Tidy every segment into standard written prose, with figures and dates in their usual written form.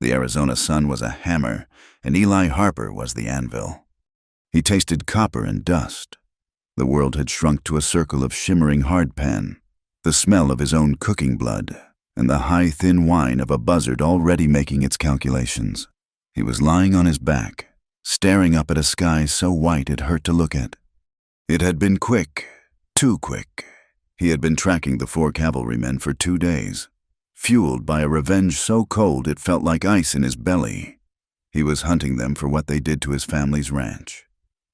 The Arizona sun was a hammer, and Eli Harper was the anvil. He tasted copper and dust. The world had shrunk to a circle of shimmering hardpan, the smell of his own cooking blood, and the high, thin whine of a buzzard already making its calculations. He was lying on his back, staring up at a sky so white it hurt to look at. It had been quick, too quick. He had been tracking the 4 cavalrymen for 2 days, fueled by a revenge so cold it felt like ice in his belly. He was hunting them for what they did to his family's ranch,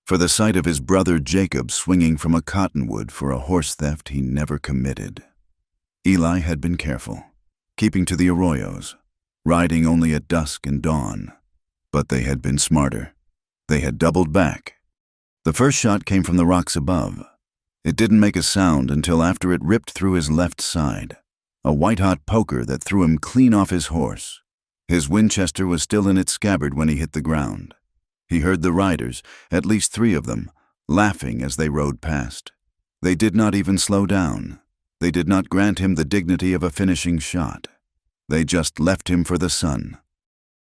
for the sight of his brother Jacob swinging from a cottonwood for a horse theft he never committed. Eli had been careful, keeping to the arroyos, riding only at dusk and dawn. But they had been smarter. They had doubled back. The first shot came from the rocks above. It didn't make a sound until after it ripped through his left side, a white-hot poker that threw him clean off his horse. His Winchester was still in its scabbard when he hit the ground. He heard the riders, at least 3 of them, laughing as they rode past. They did not even slow down. They did not grant him the dignity of a finishing shot. They just left him for the sun.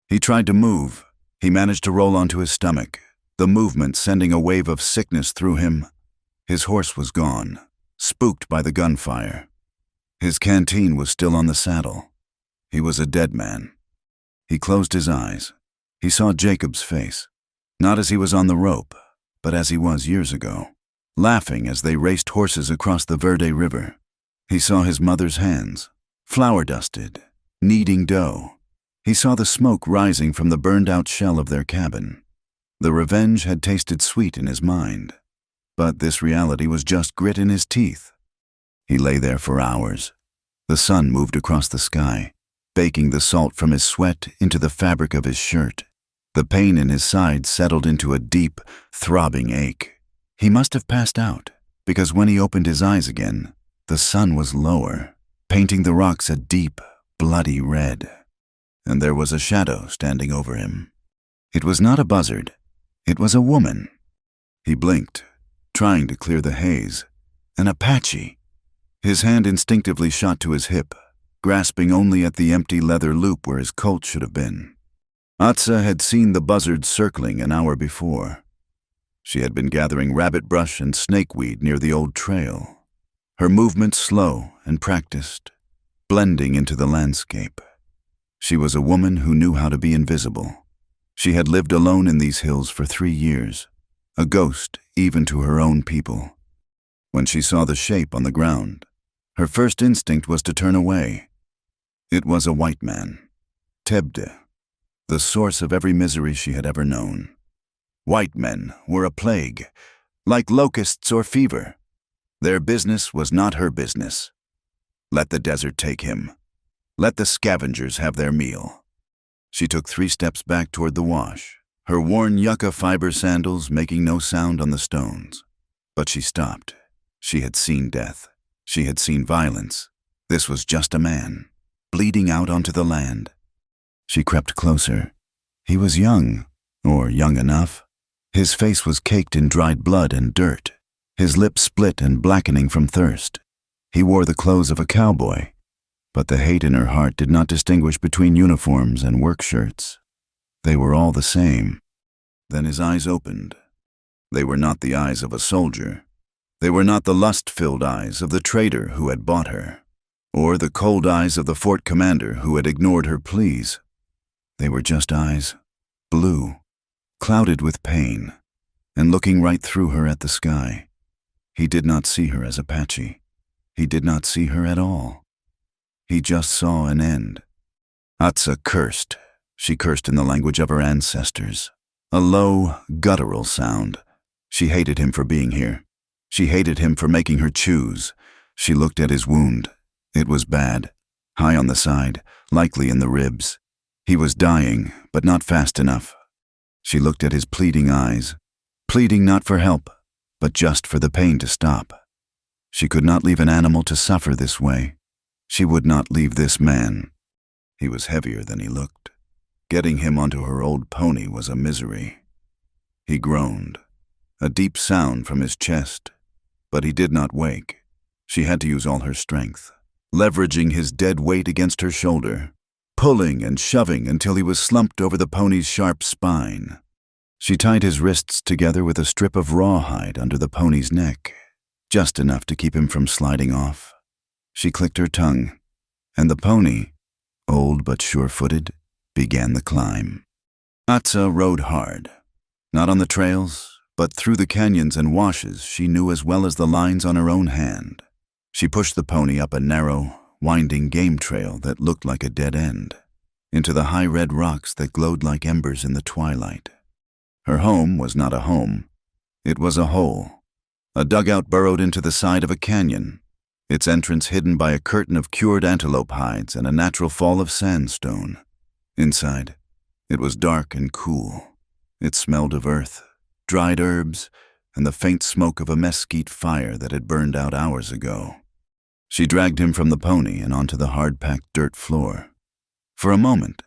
He tried to move. He managed to roll onto his stomach, the movement sending a wave of sickness through him. His horse was gone, spooked by the gunfire. His canteen was still on the saddle. He was a dead man. He closed his eyes. He saw Jacob's face, not as he was on the rope, but as he was years ago, laughing as they raced horses across the Verde River. He saw his mother's hands, flour-dusted, kneading dough. He saw the smoke rising from the burned-out shell of their cabin. The revenge had tasted sweet in his mind, but this reality was just grit in his teeth. He lay there for hours. The sun moved across the sky, baking the salt from his sweat into the fabric of his shirt. The pain in his side settled into a deep, throbbing ache. He must have passed out, because when he opened his eyes again, the sun was lower, painting the rocks a deep, bloody red. And there was a shadow standing over him. It was not a buzzard. It was a woman. He blinked, trying to clear the haze. An Apache. His hand instinctively shot to his hip, grasping only at the empty leather loop where his Colt should have been. Atsa had seen the buzzard circling an hour before. She had been gathering rabbit brush and snakeweed near the old trail, her movements slow and practiced, blending into the landscape. She was a woman who knew how to be invisible. She had lived alone in these hills for 3 years, a ghost even to her own people. When she saw the shape on the ground, her first instinct was to turn away. It was a white man, Tebde, the source of every misery she had ever known. White men were a plague, like locusts or fever. Their business was not her business. Let the desert take him. Let the scavengers have their meal. She took 3 steps back toward the wash, her worn yucca fiber sandals making no sound on the stones. But she stopped. She had seen death. She had seen violence. This was just a man, bleeding out onto the land. She crept closer. He was young, or young enough. His face was caked in dried blood and dirt, his lips split and blackening from thirst. He wore the clothes of a cowboy, but the hate in her heart did not distinguish between uniforms and work shirts. They were all the same. Then his eyes opened. They were not the eyes of a soldier. They were not the lust-filled eyes of the trader who had bought her, or the cold eyes of the fort commander who had ignored her pleas. They were just eyes, blue, clouded with pain, and looking right through her at the sky. He did not see her as Apache. He did not see her at all. He just saw an end. Atsa cursed. She cursed in the language of her ancestors, a low, guttural sound. She hated him for being here. She hated him for making her choose. She looked at his wound. It was bad, high on the side, likely in the ribs. He was dying, but not fast enough. She looked at his pleading eyes, pleading not for help, but just for the pain to stop. She could not leave an animal to suffer this way. She would not leave this man. He was heavier than he looked. Getting him onto her old pony was a misery. He groaned, a deep sound from his chest, but he did not wake. She had to use all her strength, leveraging his dead weight against her shoulder, pulling and shoving until he was slumped over the pony's sharp spine. She tied his wrists together with a strip of rawhide under the pony's neck, just enough to keep him from sliding off. She clicked her tongue, and the pony, old but sure-footed, began the climb. Atsa rode hard, not on the trails, but through the canyons and washes she knew as well as the lines on her own hand. She pushed the pony up a narrow, winding game trail that looked like a dead end, into the high red rocks that glowed like embers in the twilight. Her home was not a home. It was a hole, a dugout burrowed into the side of a canyon, its entrance hidden by a curtain of cured antelope hides and a natural fall of sandstone. Inside, it was dark and cool. It smelled of earth, dried herbs, and the faint smoke of a mesquite fire that had burned out hours ago. She dragged him from the pony and onto the hard-packed dirt floor. For a moment,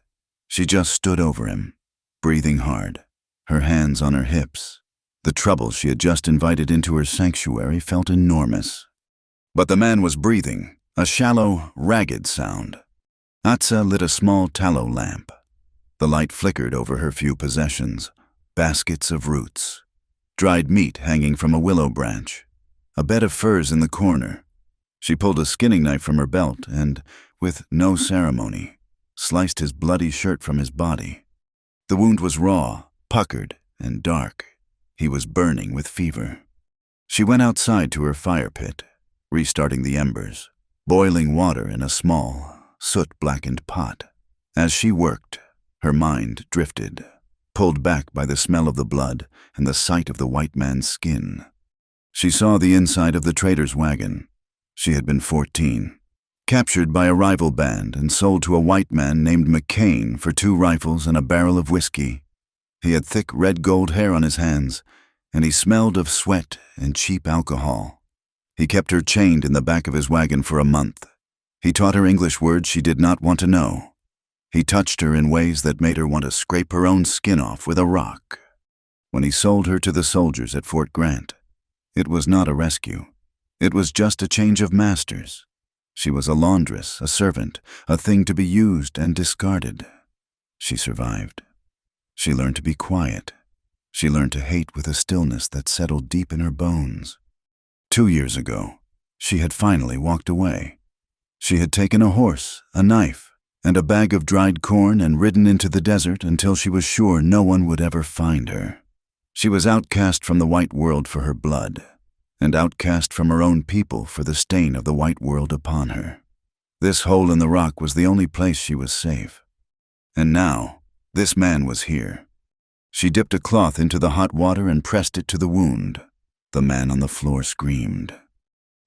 she just stood over him, breathing hard, her hands on her hips. The trouble she had just invited into her sanctuary felt enormous. But the man was breathing, a shallow, ragged sound. Atsa lit a small tallow lamp. The light flickered over her few possessions, baskets of roots, dried meat hanging from a willow branch, a bed of furs in the corner. She pulled a skinning knife from her belt and, with no ceremony, sliced his bloody shirt from his body. The wound was raw, puckered, and dark. He was burning with fever. She went outside to her fire pit, restarting the embers, boiling water in a small, soot-blackened pot. As she worked, her mind drifted, pulled back by the smell of the blood and the sight of the white man's skin. She saw the inside of the trader's wagon. She had been 14, captured by a rival band and sold to a white man named McCain for 2 rifles and a barrel of whiskey. He had thick red-gold hair on his hands, and he smelled of sweat and cheap alcohol. He kept her chained in the back of his wagon for a month. He taught her English words she did not want to know. He touched her in ways that made her want to scrape her own skin off with a rock. When he sold her to the soldiers at Fort Grant, it was not a rescue. It was just a change of masters. She was a laundress, a servant, a thing to be used and discarded. She survived. She learned to be quiet. She learned to hate with a stillness that settled deep in her bones. 2 years ago, she had finally walked away. She had taken a horse, a knife, and a bag of dried corn and ridden into the desert until she was sure no one would ever find her. She was outcast from the white world for her blood, and outcast from her own people for the stain of the white world upon her. This hole in the rock was the only place she was safe. And now, this man was here. She dipped a cloth into the hot water and pressed it to the wound. The man on the floor screamed.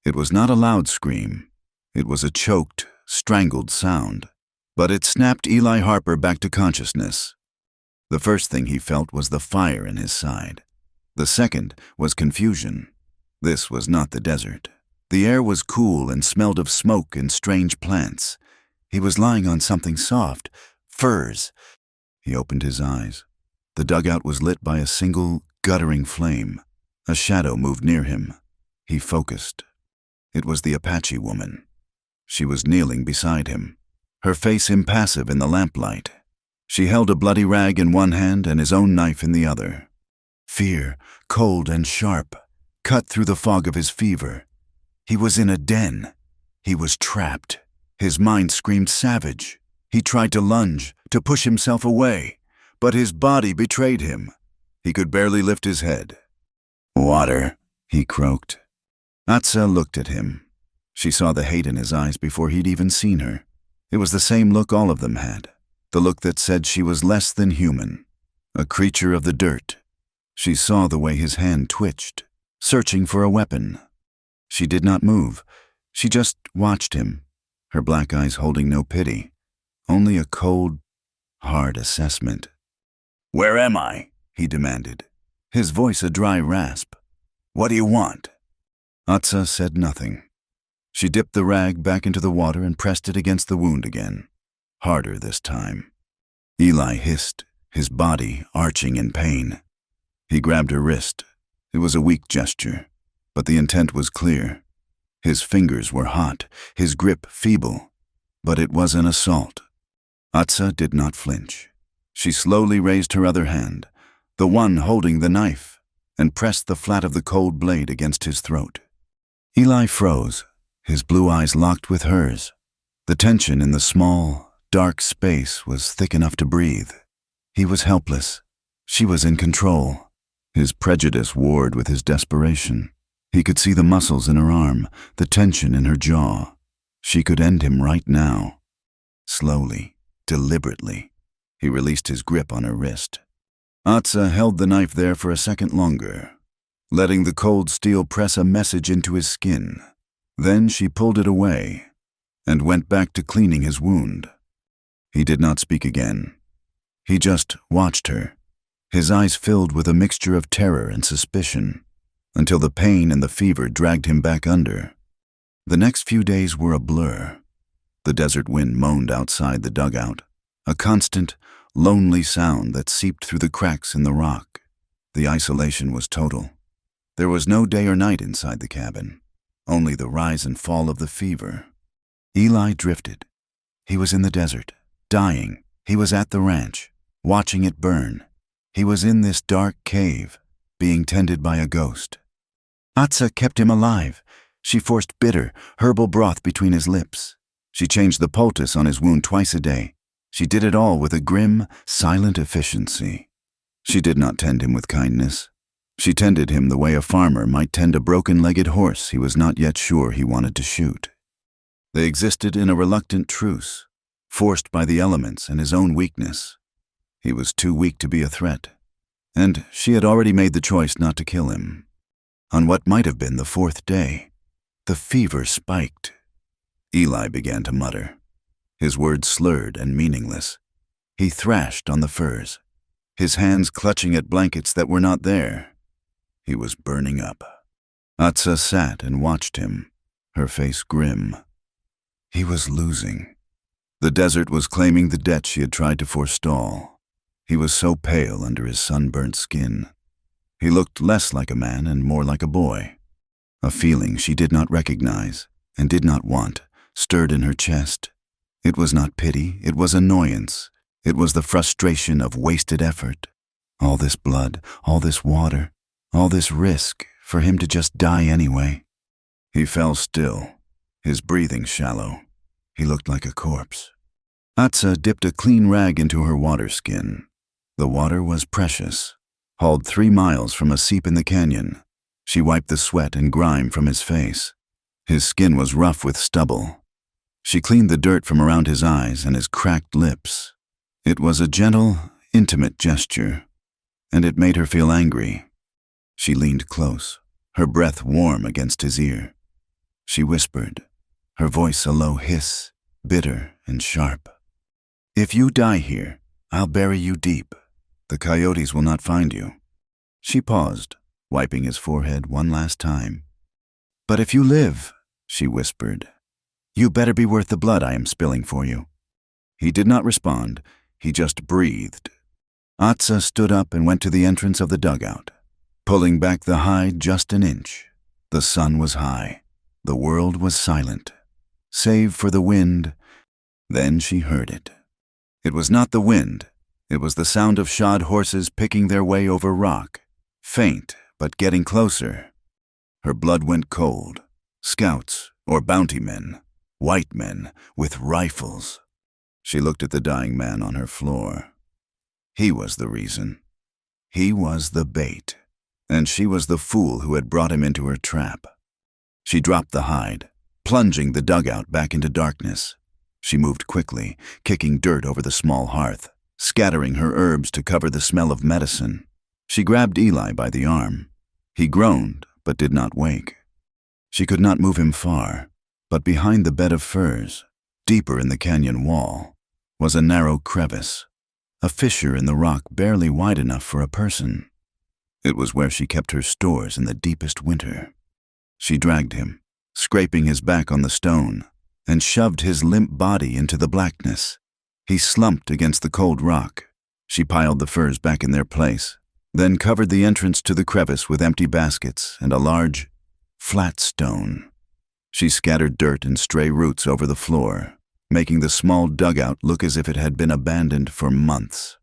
It was not a loud scream. It was a choked, strangled sound. But it snapped Eli Harper back to consciousness. The first thing he felt was the fire in his side. The second was confusion. This was not the desert. The air was cool and smelled of smoke and strange plants. He was lying on something soft, furs. He opened his eyes. The dugout was lit by a single, guttering flame. A shadow moved near him. He focused. It was the Apache woman. She was kneeling beside him, her face impassive in the lamplight. She held a bloody rag in one hand and his own knife in the other. Fear, cold and sharp, cut through the fog of his fever. He was in a den. He was trapped. His mind screamed savage. He tried to lunge, to push himself away, but his body betrayed him. He could barely lift his head. "Water," he croaked. Atsa looked at him. She saw the hate in his eyes before he'd even seen her. It was the same look all of them had, the look that said she was less than human, a creature of the dirt. She saw the way his hand twitched, searching for a weapon. She did not move. She just watched him, her black eyes holding no pity, only a cold, hard assessment. "Where am I?" he demanded, his voice a dry rasp. "What do you want?" Atsa said nothing. She dipped the rag back into the water and pressed it against the wound again, harder this time. Eli hissed, his body arching in pain. He grabbed her wrist. It was a weak gesture, but the intent was clear. His fingers were hot, his grip feeble, but it was an assault. Atsa did not flinch. She slowly raised her other hand, the one holding the knife, and pressed the flat of the cold blade against his throat. Eli froze, his blue eyes locked with hers. The tension in the small, dark space was thick enough to breathe. He was helpless. She was in control. His prejudice warred with his desperation. He could see the muscles in her arm, the tension in her jaw. She could end him right now. Slowly, deliberately, he released his grip on her wrist. Atsa held the knife there for a second longer, letting the cold steel press a message into his skin. Then she pulled it away and went back to cleaning his wound. He did not speak again. He just watched her, his eyes filled with a mixture of terror and suspicion, until the pain and the fever dragged him back under. The next few days were a blur. The desert wind moaned outside the dugout, a constant, lonely sound that seeped through the cracks in the rock. The isolation was total. There was no day or night inside the cabin, only the rise and fall of the fever. Eli drifted. He was in the desert, dying. He was at the ranch, watching it burn. He was in this dark cave, being tended by a ghost. Atsa kept him alive. She forced bitter, herbal broth between his lips. She changed the poultice on his wound twice a day. She did it all with a grim, silent efficiency. She did not tend him with kindness. She tended him the way a farmer might tend a broken-legged horse he was not yet sure he wanted to shoot. They existed in a reluctant truce, forced by the elements and his own weakness. He was too weak to be a threat, and she had already made the choice not to kill him. On what might have been the fourth day, the fever spiked. Eli began to mutter, his words slurred and meaningless. He thrashed on the furs, his hands clutching at blankets that were not there. He was burning up. Atsa sat and watched him, her face grim. He was losing. The desert was claiming the debt she had tried to forestall. He was so pale under his sunburnt skin. He looked less like a man and more like a boy. A feeling she did not recognize and did not want stirred in her chest. It was not pity, it was annoyance. It was the frustration of wasted effort. All this blood, all this water, all this risk for him to just die anyway. He fell still, his breathing shallow. He looked like a corpse. Atsa dipped a clean rag into her water skin. The water was precious. Hauled 3 miles from a seep in the canyon, she wiped the sweat and grime from his face. His skin was rough with stubble. She cleaned the dirt from around his eyes and his cracked lips. It was a gentle, intimate gesture, and it made her feel angry. She leaned close, her breath warm against his ear. She whispered, her voice a low hiss, bitter and sharp. "If you die here, I'll bury you deep. The coyotes will not find you." She paused, wiping his forehead one last time. "But if you live," she whispered, "you better be worth the blood I am spilling for you." He did not respond. He just breathed. Atsa stood up and went to the entrance of the dugout, pulling back the hide just an inch. The sun was high. The world was silent, save for the wind. Then she heard it. It was not the wind. It was the sound of shod horses picking their way over rock, faint but getting closer. Her blood went cold. Scouts or bounty men, white men with rifles. She looked at the dying man on her floor. He was the reason. He was the bait, and she was the fool who had brought him into her trap. She dropped the hide, plunging the dugout back into darkness. She moved quickly, kicking dirt over the small hearth, scattering her herbs to cover the smell of medicine. She grabbed Eli by the arm. He groaned, but did not wake. She could not move him far, but behind the bed of firs, deeper in the canyon wall, was a narrow crevice, a fissure in the rock barely wide enough for a person. It was where she kept her stores in the deepest winter. She dragged him, scraping his back on the stone, and shoved his limp body into the blackness. He slumped against the cold rock. She piled the furs back in their place, then covered the entrance to the crevice with empty baskets and a large, flat stone. She scattered dirt and stray roots over the floor, making the small dugout look as if it had been abandoned for months.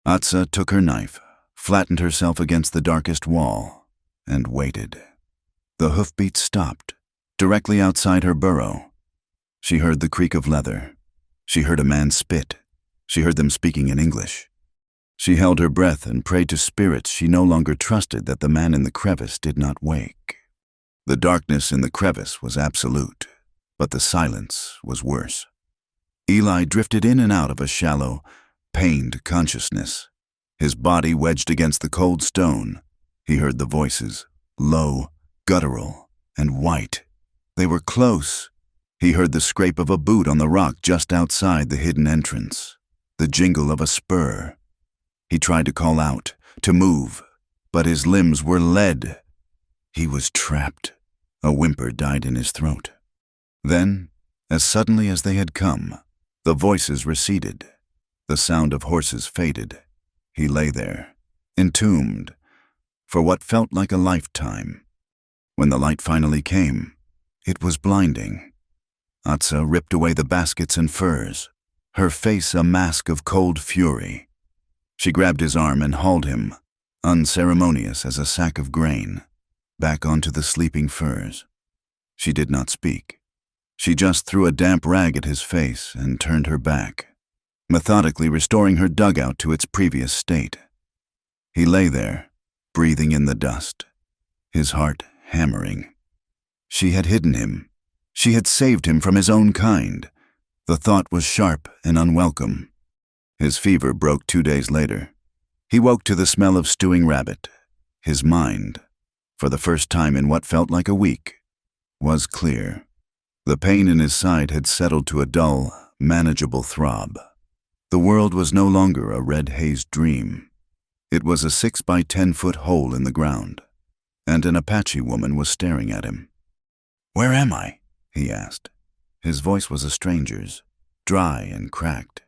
Atsa took her knife, flattened herself against the darkest wall, and waited. The hoofbeats stopped, directly outside her burrow. She heard the creak of leather. She heard a man spit. She heard them speaking in English. She held her breath and prayed to spirits she no longer trusted that the man in the crevice did not wake. The darkness in the crevice was absolute, but the silence was worse. Eli drifted in and out of a shallow, pained consciousness. His body wedged against the cold stone. He heard the voices, low, guttural, and white. They were close. He heard the scrape of a boot on the rock just outside the hidden entrance, the jingle of a spur. He tried to call out, to move, but his limbs were lead. He was trapped. A whimper died in his throat. Then, as suddenly as they had come, the voices receded. The sound of horses faded. He lay there, entombed, for what felt like a lifetime. When the light finally came, it was blinding. Atsa ripped away the baskets and furs, her face a mask of cold fury. She grabbed his arm and hauled him, unceremonious as a sack of grain, back onto the sleeping furs. She did not speak. She just threw a damp rag at his face and turned her back, methodically restoring her dugout to its previous state. He lay there, breathing in the dust, his heart hammering. She had hidden him. She had saved him from his own kind. The thought was sharp and unwelcome. His fever broke 2 days later. He woke to the smell of stewing rabbit. His mind, for the first time in what felt like a week, was clear. The pain in his side had settled to a dull, manageable throb. The world was no longer a red-hazed dream. It was a 6 by 10 foot hole in the ground, and an Apache woman was staring at him. "Where am I?" he asked. His voice was a stranger's, dry and cracked.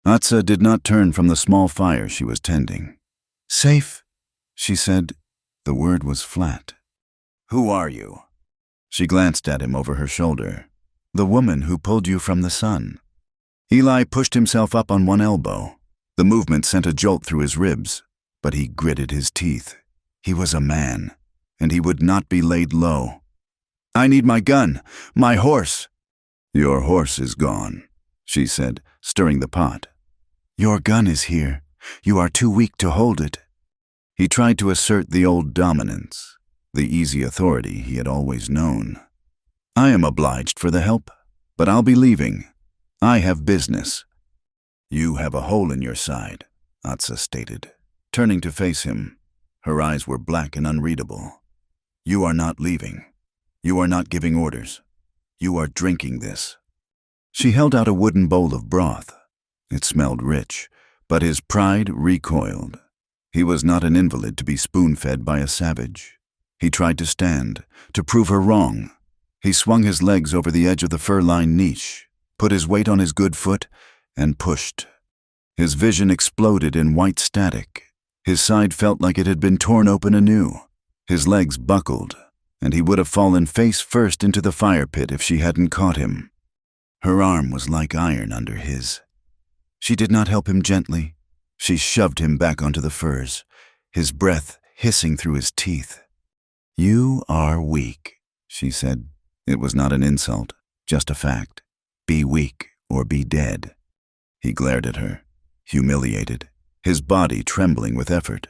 Atsa did not turn from the small fire she was tending. "Safe," she said. The word was flat. "Who are you?" She glanced at him over her shoulder. "The woman who pulled you from the sun." Eli pushed himself up on one elbow. The movement sent a jolt through his ribs, but he gritted his teeth. He was a man, and he would not be laid low. "I need my gun, my horse." "Your horse is gone," she said, stirring the pot. "Your gun is here. You are too weak to hold it." He tried to assert the old dominance, the easy authority he had always known. "I am obliged for the help, but I'll be leaving. I have business." "You have a hole in your side," Atsa stated, turning to face him. Her eyes were black and unreadable. "You are not leaving. You are not giving orders. You are drinking this." She held out a wooden bowl of broth. It smelled rich, but his pride recoiled. He was not an invalid to be spoon-fed by a savage. He tried to stand, to prove her wrong. He swung his legs over the edge of the fur-lined niche, put his weight on his good foot, and pushed. His vision exploded in white static. His side felt like it had been torn open anew. His legs buckled, and he would have fallen face first into the fire pit if she hadn't caught him. Her arm was like iron under his. She did not help him gently. She shoved him back onto the furs, his breath hissing through his teeth. "You are weak," she said. It was not an insult, just a fact. Be weak or be dead. He glared at her, humiliated, his body trembling with effort.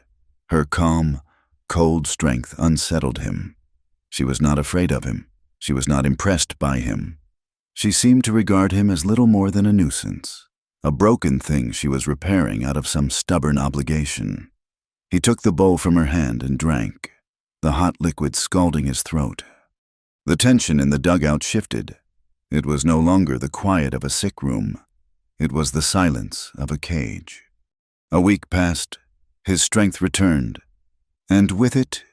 Her calm, cold strength unsettled him. She was not afraid of him. She was not impressed by him. She seemed to regard him as little more than a nuisance, a broken thing she was repairing out of some stubborn obligation. He took the bowl from her hand and drank, the hot liquid scalding his throat. The tension in the dugout shifted. It was no longer the quiet of a sick room. It was the silence of a cage. A week passed, his strength returned, and with it,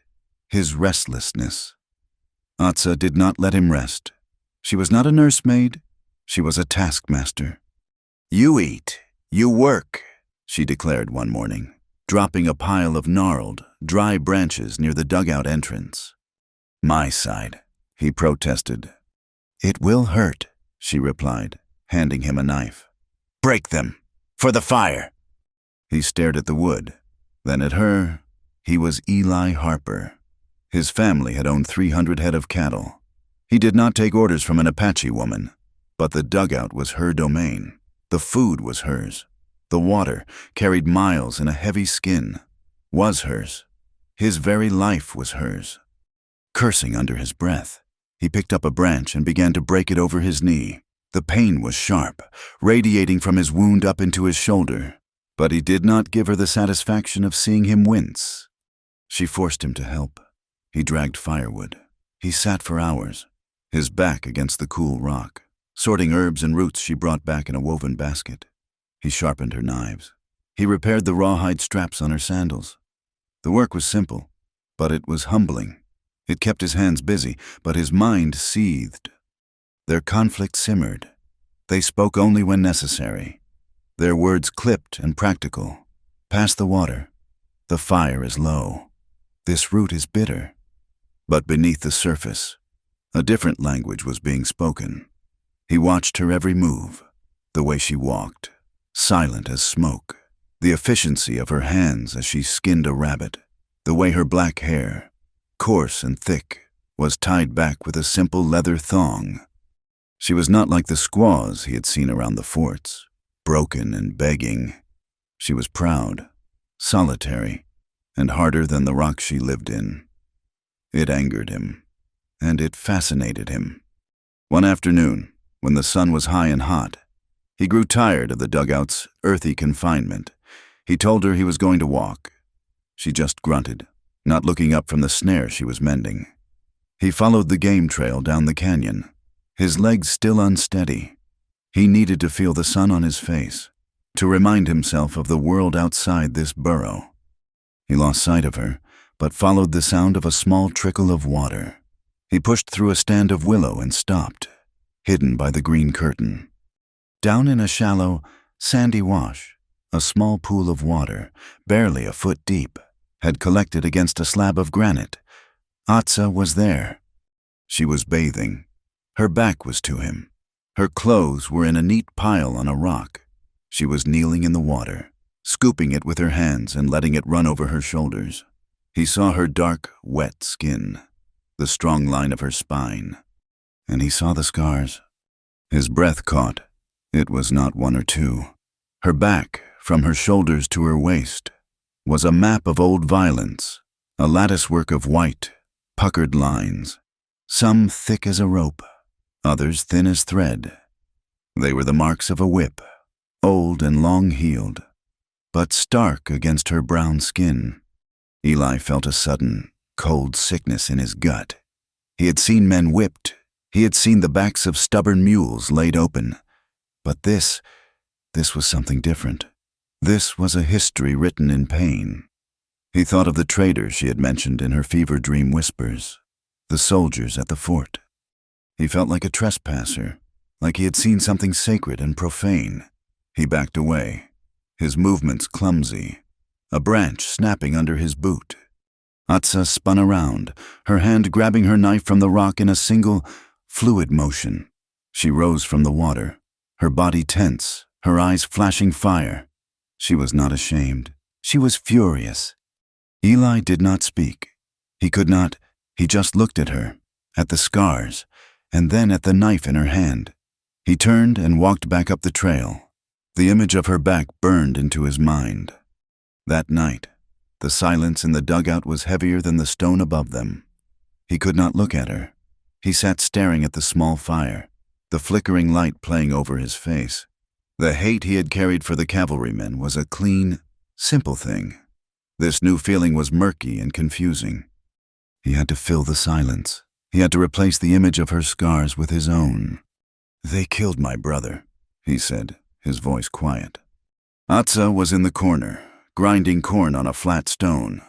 his restlessness. Atsa did not let him rest. She was not a nursemaid. She was a taskmaster. "You eat, you work," she declared one morning, dropping a pile of gnarled, dry branches near the dugout entrance. "My side," he protested. "It will hurt," she replied, handing him a knife. "Break them! For the fire!" He stared at the wood, then at her. He was Eli Harper. His family had owned 300 head of cattle. He did not take orders from an Apache woman, but the dugout was her domain. The food was hers. The water, carried miles in a heavy skin, was hers. His very life was hers. Cursing under his breath, he picked up a branch and began to break it over his knee. The pain was sharp, radiating from his wound up into his shoulder, but he did not give her the satisfaction of seeing him wince. She forced him to help. He dragged firewood. He sat for hours, his back against the cool rock, sorting herbs and roots she brought back in a woven basket. He sharpened her knives. He repaired the rawhide straps on her sandals. The work was simple, but it was humbling. It kept his hands busy, but his mind seethed. Their conflict simmered. They spoke only when necessary. Their words clipped and practical. "Pass the water. The fire is low. This root is bitter." But beneath the surface, a different language was being spoken. He watched her every move, the way she walked, silent as smoke, the efficiency of her hands as she skinned a rabbit, the way her black hair, coarse and thick, was tied back with a simple leather thong. She was not like the squaws he had seen around the forts, broken and begging. She was proud, solitary, and harder than the rock she lived in. It angered him, and it fascinated him. One afternoon, when the sun was high and hot, he grew tired of the dugout's earthy confinement. He told her he was going to walk. She just grunted, not looking up from the snare she was mending. He followed the game trail down the canyon, his legs still unsteady. He needed to feel the sun on his face, to remind himself of the world outside this burrow. He lost sight of her, but followed the sound of a small trickle of water. He pushed through a stand of willow and stopped, hidden by the green curtain. Down in a shallow, sandy wash, a small pool of water, barely a foot deep, had collected against a slab of granite. Atsa was there. She was bathing. Her back was to him. Her clothes were in a neat pile on a rock. She was kneeling in the water, scooping it with her hands and letting it run over her shoulders. He saw her dark, wet skin, the strong line of her spine, and he saw the scars. His breath caught. It was not one or two. Her back, from her shoulders to her waist, was a map of old violence, a latticework of white, puckered lines, some thick as a rope, others thin as thread. They were the marks of a whip, old and long-heeled, but stark against her brown skin. Eli felt a sudden, cold sickness in his gut. He had seen men whipped. He had seen the backs of stubborn mules laid open. But this was something different. This was a history written in pain. He thought of the traders she had mentioned in her fever dream whispers, the soldiers at the fort. He felt like a trespasser, like he had seen something sacred and profane. He backed away, his movements clumsy, a branch snapping under his boot. Atsa spun around, her hand grabbing her knife from the rock in a single, fluid motion. She rose from the water, her body tense, her eyes flashing fire. She was not ashamed. She was furious. Eli did not speak. He could not. He just looked at her, at the scars, and then at the knife in her hand. He turned and walked back up the trail. The image of her back burned into his mind. That night, the silence in the dugout was heavier than the stone above them. He could not look at her. He sat staring at the small fire, the flickering light playing over his face. The hate he had carried for the cavalrymen was a clean, simple thing. This new feeling was murky and confusing. He had to fill the silence. He had to replace the image of her scars with his own. "They killed my brother," he said, his voice quiet. Atsa was in the corner, grinding corn on a flat stone.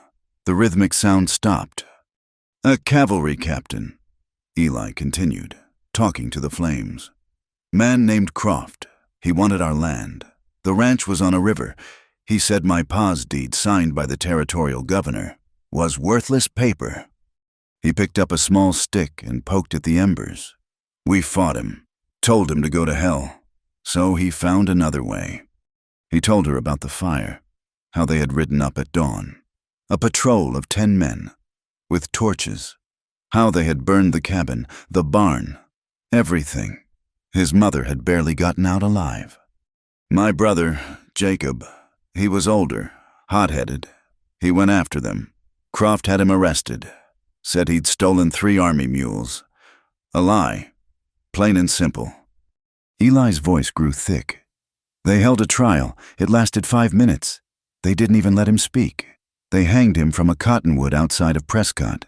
The rhythmic sound stopped. "A cavalry captain," Eli continued, talking to the flames. "Man named Croft. He wanted our land. The ranch was on a river. He said my pa's deed, signed by the territorial governor, was worthless paper." He picked up a small stick and poked at the embers. "We fought him, told him to go to hell. So he found another way. He told her about the fire, how they had ridden up at dawn, a patrol of 10 men, with torches, how they had burned the cabin, the barn, everything. His mother had barely gotten out alive. My brother, Jacob, he was older, hot-headed. He went after them. Croft had him arrested, said he'd stolen 3 army mules. A lie, plain and simple. Eli's voice grew thick. They held a trial. It lasted 5 minutes. They didn't even let him speak. They hanged him from a cottonwood outside of Prescott.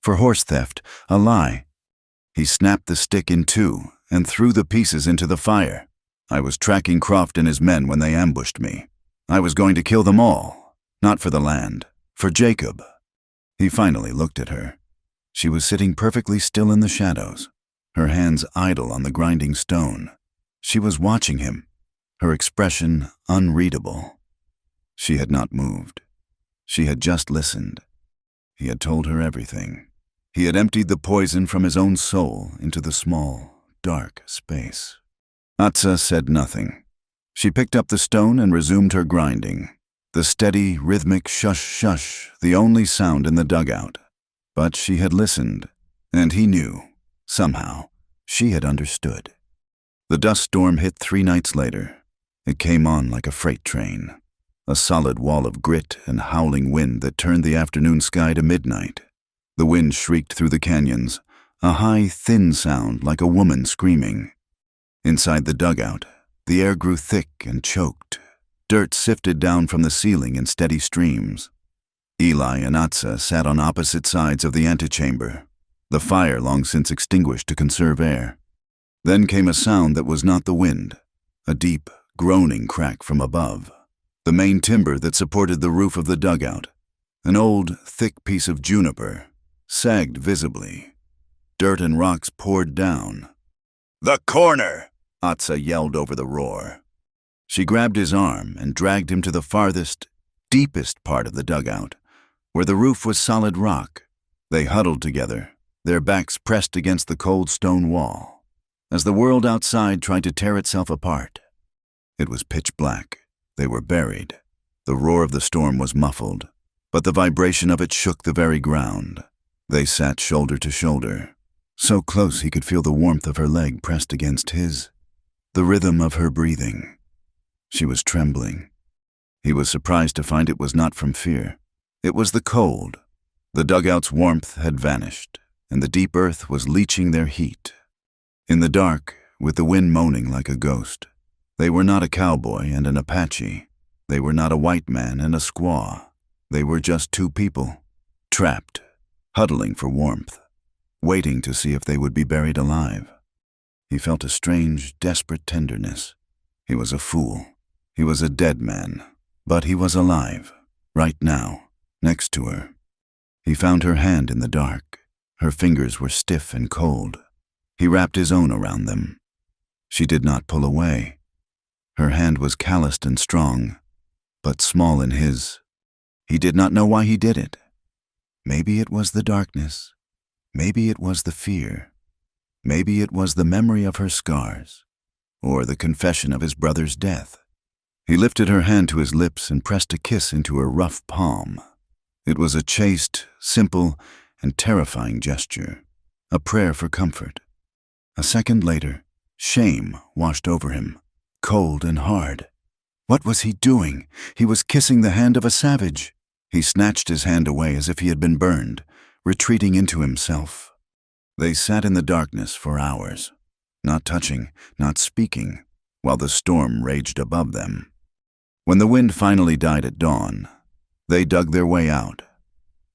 For horse theft, a lie. He snapped the stick in 2 and threw the pieces into the fire. I was tracking Croft and his men when they ambushed me. I was going to kill them all, not for the land, for Jacob. He finally looked at her. She was sitting perfectly still in the shadows, her hands idle on the grinding stone. She was watching him, her expression unreadable. She had not moved. She had just listened. He had told her everything. He had emptied the poison from his own soul into the small, dark space. Atsa said nothing. She picked up the stone and resumed her grinding. The steady, rhythmic shush-shush, the only sound in the dugout. But she had listened, and he knew, somehow, she had understood. The dust storm hit 3 nights later. It came on like a freight train, a solid wall of grit and howling wind that turned the afternoon sky to midnight. The wind shrieked through the canyons, a high, thin sound like a woman screaming. Inside the dugout, the air grew thick and choked. Dirt sifted down from the ceiling in steady streams. Eli and Atsa sat on opposite sides of the antechamber, the fire long since extinguished to conserve air. Then came a sound that was not the wind, a deep, groaning crack from above. The main timber that supported the roof of the dugout, an old, thick piece of juniper, sagged visibly. Dirt and rocks poured down. "The corner!" Atsa yelled over the roar. She grabbed his arm and dragged him to the farthest, deepest part of the dugout, where the roof was solid rock. They huddled together, their backs pressed against the cold stone wall, as the world outside tried to tear itself apart. It was pitch black. They were buried. The roar of the storm was muffled, but the vibration of it shook the very ground. They sat shoulder to shoulder, so close he could feel the warmth of her leg pressed against his, the rhythm of her breathing. She was trembling. He was surprised to find it was not from fear. It was the cold. The dugout's warmth had vanished, and the deep earth was leaching their heat. In the dark, with the wind moaning like a ghost, they were not a cowboy and an Apache. They were not a white man and a squaw. They were just 2 people, trapped, huddling for warmth, waiting to see if they would be buried alive. He felt a strange, desperate tenderness. He was a fool. He was a dead man, but he was alive, right now, next to her. He found her hand in the dark. Her fingers were stiff and cold. He wrapped his own around them. She did not pull away. Her hand was calloused and strong, but small in his. He did not know why he did it. Maybe it was the darkness. Maybe it was the fear. Maybe it was the memory of her scars, or the confession of his brother's death. He lifted her hand to his lips and pressed a kiss into her rough palm. It was a chaste, simple, and terrifying gesture, a prayer for comfort. A second later, shame washed over him, cold and hard. What was he doing? He was kissing the hand of a savage. He snatched his hand away as if he had been burned, retreating into himself. They sat in the darkness for hours, not touching, not speaking, while the storm raged above them. When the wind finally died at dawn, they dug their way out.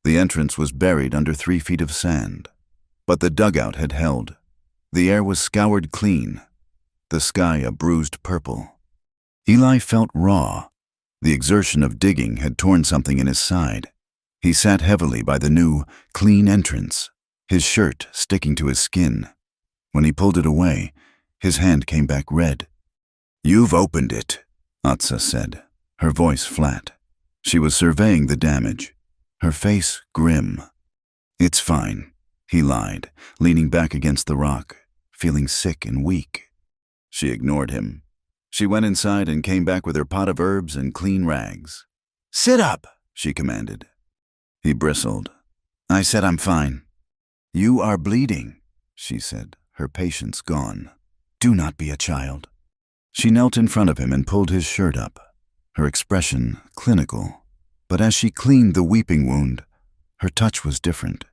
The entrance was buried under 3 feet of sand, but the dugout had held. The air was scoured clean, the sky a bruised purple. Eli felt raw. The exertion of digging had torn something in his side. He sat heavily by the new, clean entrance, his shirt sticking to his skin. When he pulled it away, his hand came back red. "You've opened it," Atsa said, her voice flat. She was surveying the damage, her face grim. "It's fine," he lied, leaning back against the rock, feeling sick and weak. She ignored him. She went inside and came back with her pot of herbs and clean rags. "Sit up," she commanded. He bristled. "I said I'm fine." "You are bleeding," she said, her patience gone. "Do not be a child." She knelt in front of him and pulled his shirt up, her expression clinical. But as she cleaned the weeping wound, her touch was different.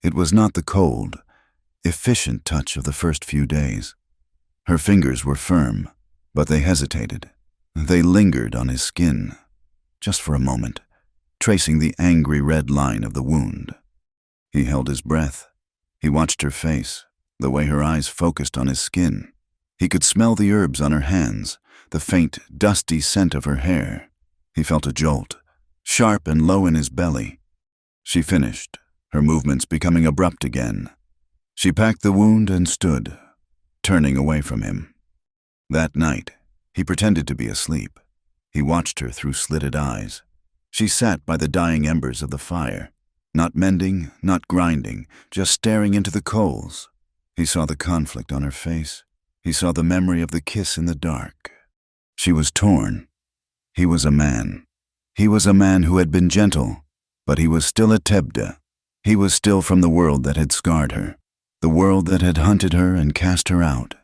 It was not the cold, efficient touch of the first few days. Her fingers were firm, but they hesitated. They lingered on his skin, just for a moment, tracing the angry red line of the wound. He held his breath. He watched her face, the way her eyes focused on his skin. He could smell the herbs on her hands, the faint, dusty scent of her hair. He felt a jolt, sharp and low in his belly. She finished, her movements becoming abrupt again. She packed the wound and stood, turning away from him. That night, he pretended to be asleep. He watched her through slitted eyes. She sat by the dying embers of the fire, not mending, not grinding, just staring into the coals. He saw the conflict on her face. He saw the memory of the kiss in the dark. She was torn. He was a man. He was a man who had been gentle, but he was still a Tebda. He was still from the world that had scarred her, the world that had hunted her and cast her out.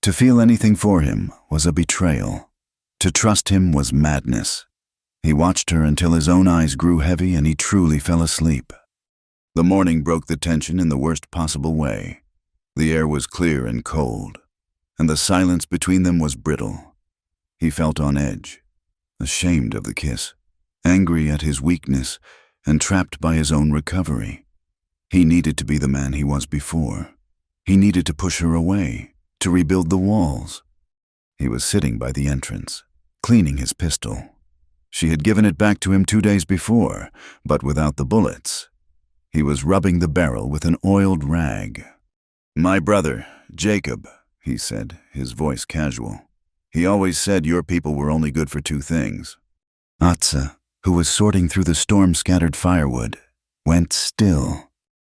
To feel anything for him was a betrayal. To trust him was madness. He watched her until his own eyes grew heavy and he truly fell asleep. The morning broke the tension in the worst possible way. The air was clear and cold, and the silence between them was brittle. He felt on edge, ashamed of the kiss, angry at his weakness, and trapped by his own recovery. He needed to be the man he was before. He needed to push her away, to rebuild the walls. He was sitting by the entrance, cleaning his pistol. She had given it back to him 2 days before, but without the bullets. He was rubbing the barrel with an oiled rag. "My brother, Jacob," he said, his voice casual. "He always said your people were only good for 2 things. Atsa, who was sorting through the storm-scattered firewood, went still.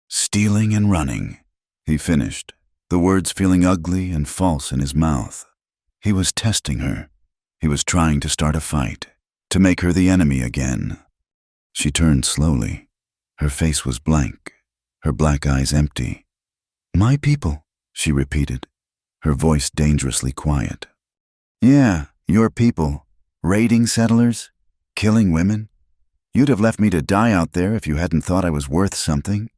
"Stealing and running," he finished, the words feeling ugly and false in his mouth. He was testing her. He was trying to start a fight, to make her the enemy again. She turned slowly. Her face was blank, her black eyes empty. "My people," she repeated, her voice dangerously quiet. "Yeah, your people. Raiding settlers? Killing women? You'd have left me to die out there if you hadn't thought I was worth something."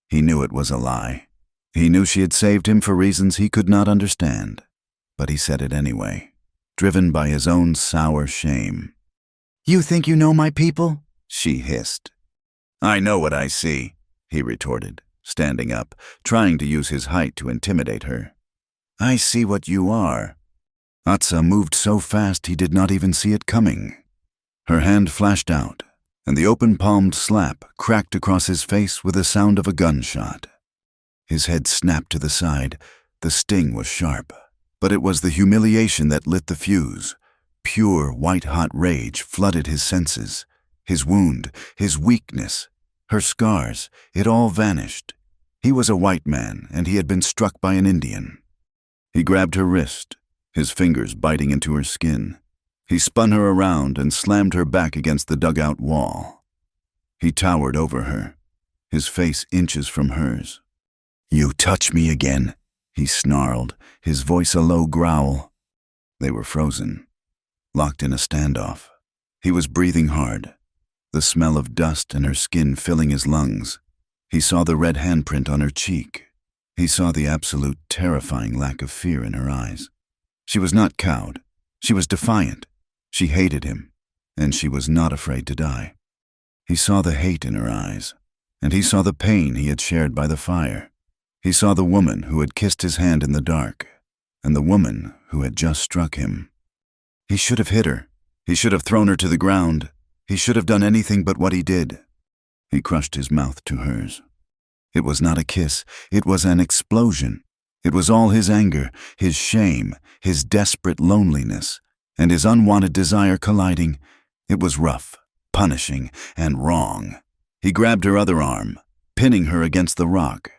He knew it was a lie. He knew she had saved him for reasons he could not understand, but he said it anyway, driven by his own sour shame. "You think you know my people?" she hissed. "I know what I see," he retorted, standing up, trying to use his height to intimidate her. "I see what you are." Atsa moved so fast he did not even see it coming. Her hand flashed out, and the open-palmed slap cracked across his face with the sound of a gunshot. His head snapped to the side. The sting was sharp, but it was the humiliation that lit the fuse. Pure, white-hot rage flooded his senses. His wound, his weakness, her scars, it all vanished. He was a white man, and he had been struck by an Indian. He grabbed her wrist, his fingers biting into her skin. He spun her around and slammed her back against the dugout wall. He towered over her, his face inches from hers. "You touch me again," he snarled, his voice a low growl. They were frozen, locked in a standoff. He was breathing hard, the smell of dust and her skin filling his lungs. He saw the red handprint on her cheek. He saw the absolute terrifying lack of fear in her eyes. She was not cowed. She was defiant. She hated him, and she was not afraid to die. He saw the hate in her eyes, and he saw the pain he had shared by the fire. He saw the woman who had kissed his hand in the dark, and the woman who had just struck him. He should have hit her. He should have thrown her to the ground. He should have done anything but what he did. He crushed his mouth to hers. It was not a kiss. It was an explosion. It was all his anger, his shame, his desperate loneliness, and his unwanted desire colliding. It was rough, punishing, and wrong. He grabbed her other arm, pinning her against the rock.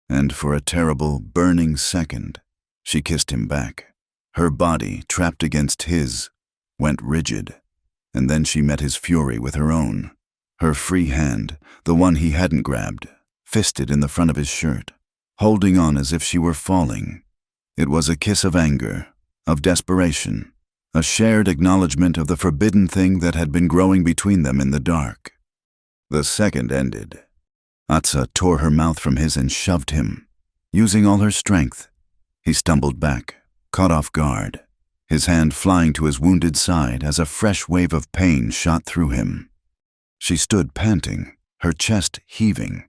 And for a terrible, burning second, she kissed him back, Her body, trapped against his, went rigid, and then she met his fury with her own. Her free hand, the one he hadn't grabbed, fisted in the front of his shirt, holding on as if she were falling. It was a kiss of anger, of desperation, a shared acknowledgement of the forbidden thing that had been growing between them in the dark. The second ended. Atsa tore her mouth from his and shoved him. Using all her strength, he stumbled back, caught off guard, his hand flying to his wounded side as a fresh wave of pain shot through him. She stood panting, her chest heaving.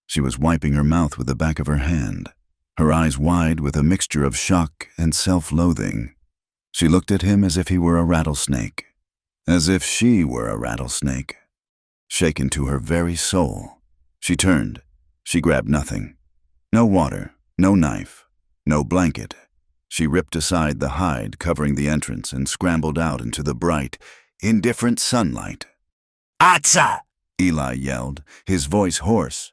She was wiping her mouth with the back of her hand, her eyes wide with a mixture of shock and self-loathing. She looked at him as if he were a rattlesnake, as if she were a rattlesnake. Shaken to her very soul, she turned. She grabbed nothing. No water, no knife, no blanket. She ripped aside the hide covering the entrance and scrambled out into the bright, indifferent sunlight. "Atsa!" Eli yelled, his voice hoarse.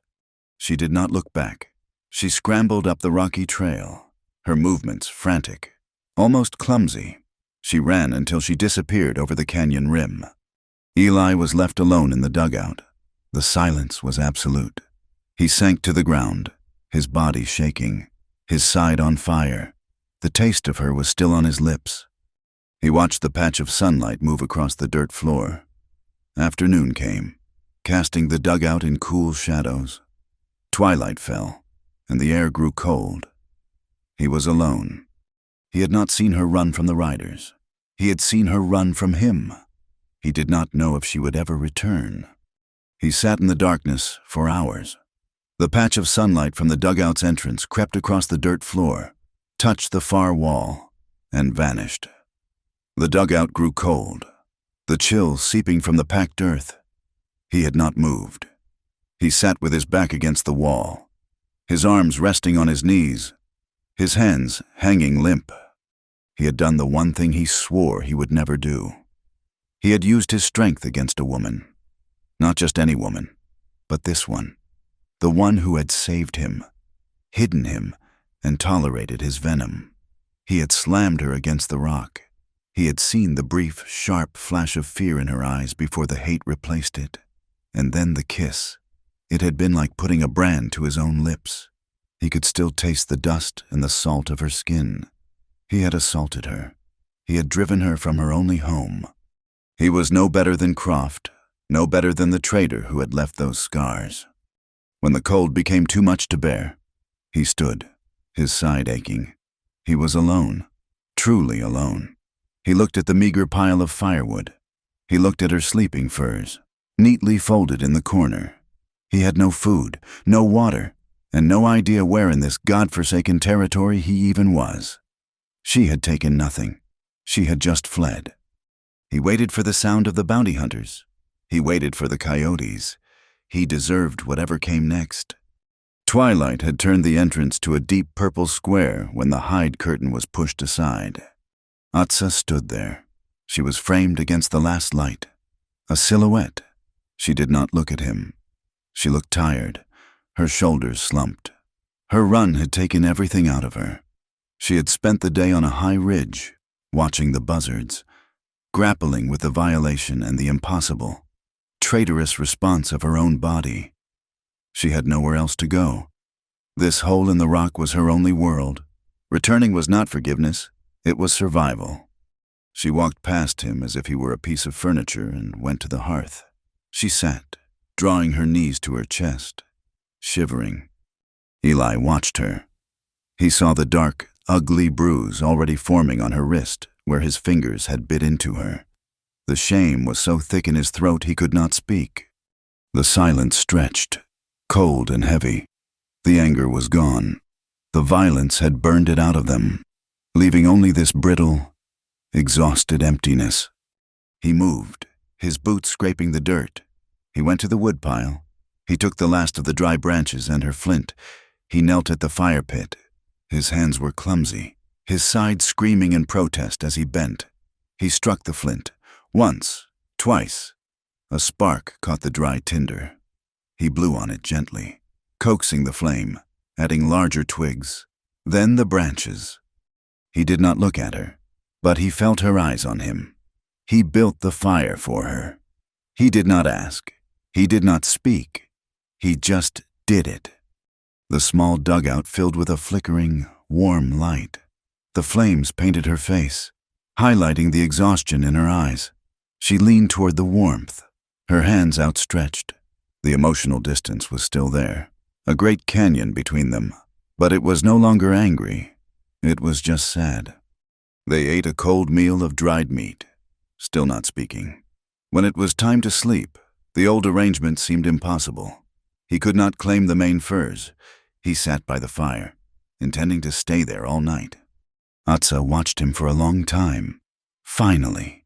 She did not look back. She scrambled up the rocky trail, her movements frantic, almost clumsy. She ran until she disappeared over the canyon rim. Eli was left alone in the dugout. The silence was absolute. He sank to the ground, his body shaking, his side on fire. The taste of her was still on his lips. He watched the patch of sunlight move across the dirt floor. Afternoon came, casting the dugout in cool shadows. Twilight fell, and the air grew cold. He was alone. He had not seen her run from the riders. He had seen her run from him. He did not know if she would ever return. He sat in the darkness for hours. The patch of sunlight from the dugout's entrance crept across the dirt floor, touched the far wall, and vanished. The dugout grew cold, the chill seeping from the packed earth. He had not moved. He sat with his back against the wall, his arms resting on his knees, his hands hanging limp. He had done the one thing he swore he would never do. He had used his strength against a woman. Not just any woman, but this one. The one who had saved him, hidden him, and tolerated his venom. He had slammed her against the rock. He had seen the brief, sharp flash of fear in her eyes before the hate replaced it. And then the kiss. It had been like putting a brand to his own lips. He could still taste the dust and the salt of her skin. He had assaulted her. He had driven her from her only home. He was no better than Croft, no better than the traitor who had left those scars. When the cold became too much to bear, he stood, his side aching. He was alone, truly alone. He looked at the meager pile of firewood. He looked at her sleeping furs, neatly folded in the corner. He had no food, no water, and no idea where in this God-forsaken territory he even was. She had taken nothing. She had just fled. He waited for the sound of the bounty hunters. He waited for the coyotes. He deserved whatever came next. Twilight had turned the entrance to a deep purple square when the hide curtain was pushed aside. Atsa stood there. She was framed against the last light. A silhouette. She did not look at him. She looked tired. Her shoulders slumped. Her run had taken everything out of her. She had spent the day on a high ridge, watching the buzzards, grappling with the violation and the impossible, traitorous response of her own body. She had nowhere else to go. This hole in the rock was her only world. Returning was not forgiveness, it was survival. She walked past him as if he were a piece of furniture and went to the hearth. She sat, drawing her knees to her chest, shivering. Eli watched her. He saw the dark, ugly bruise already forming on her wrist where his fingers had bit into her. The shame was so thick in his throat he could not speak. The silence stretched, cold and heavy. The anger was gone. The violence had burned it out of them, leaving only this brittle, exhausted emptiness. He moved, his boots scraping the dirt. He went to the woodpile. He took the last of the dry branches and her flint. He knelt at the fire pit. His hands were clumsy, his side screaming in protest as he bent. He struck the flint, once, twice. A spark caught the dry tinder. He blew on it gently, coaxing the flame, adding larger twigs, then the branches. He did not look at her, but he felt her eyes on him. He built the fire for her. He did not ask. He did not speak. He just did it. The small dugout filled with a flickering, warm light. The flames painted her face, highlighting the exhaustion in her eyes. She leaned toward the warmth, her hands outstretched. The emotional distance was still there, a great canyon between them, but it was no longer angry. It was just sad. They ate a cold meal of dried meat, still not speaking. When it was time to sleep, the old arrangement seemed impossible. He could not claim the main furs. He sat by the fire, intending to stay there all night. Atsa watched him for a long time. Finally,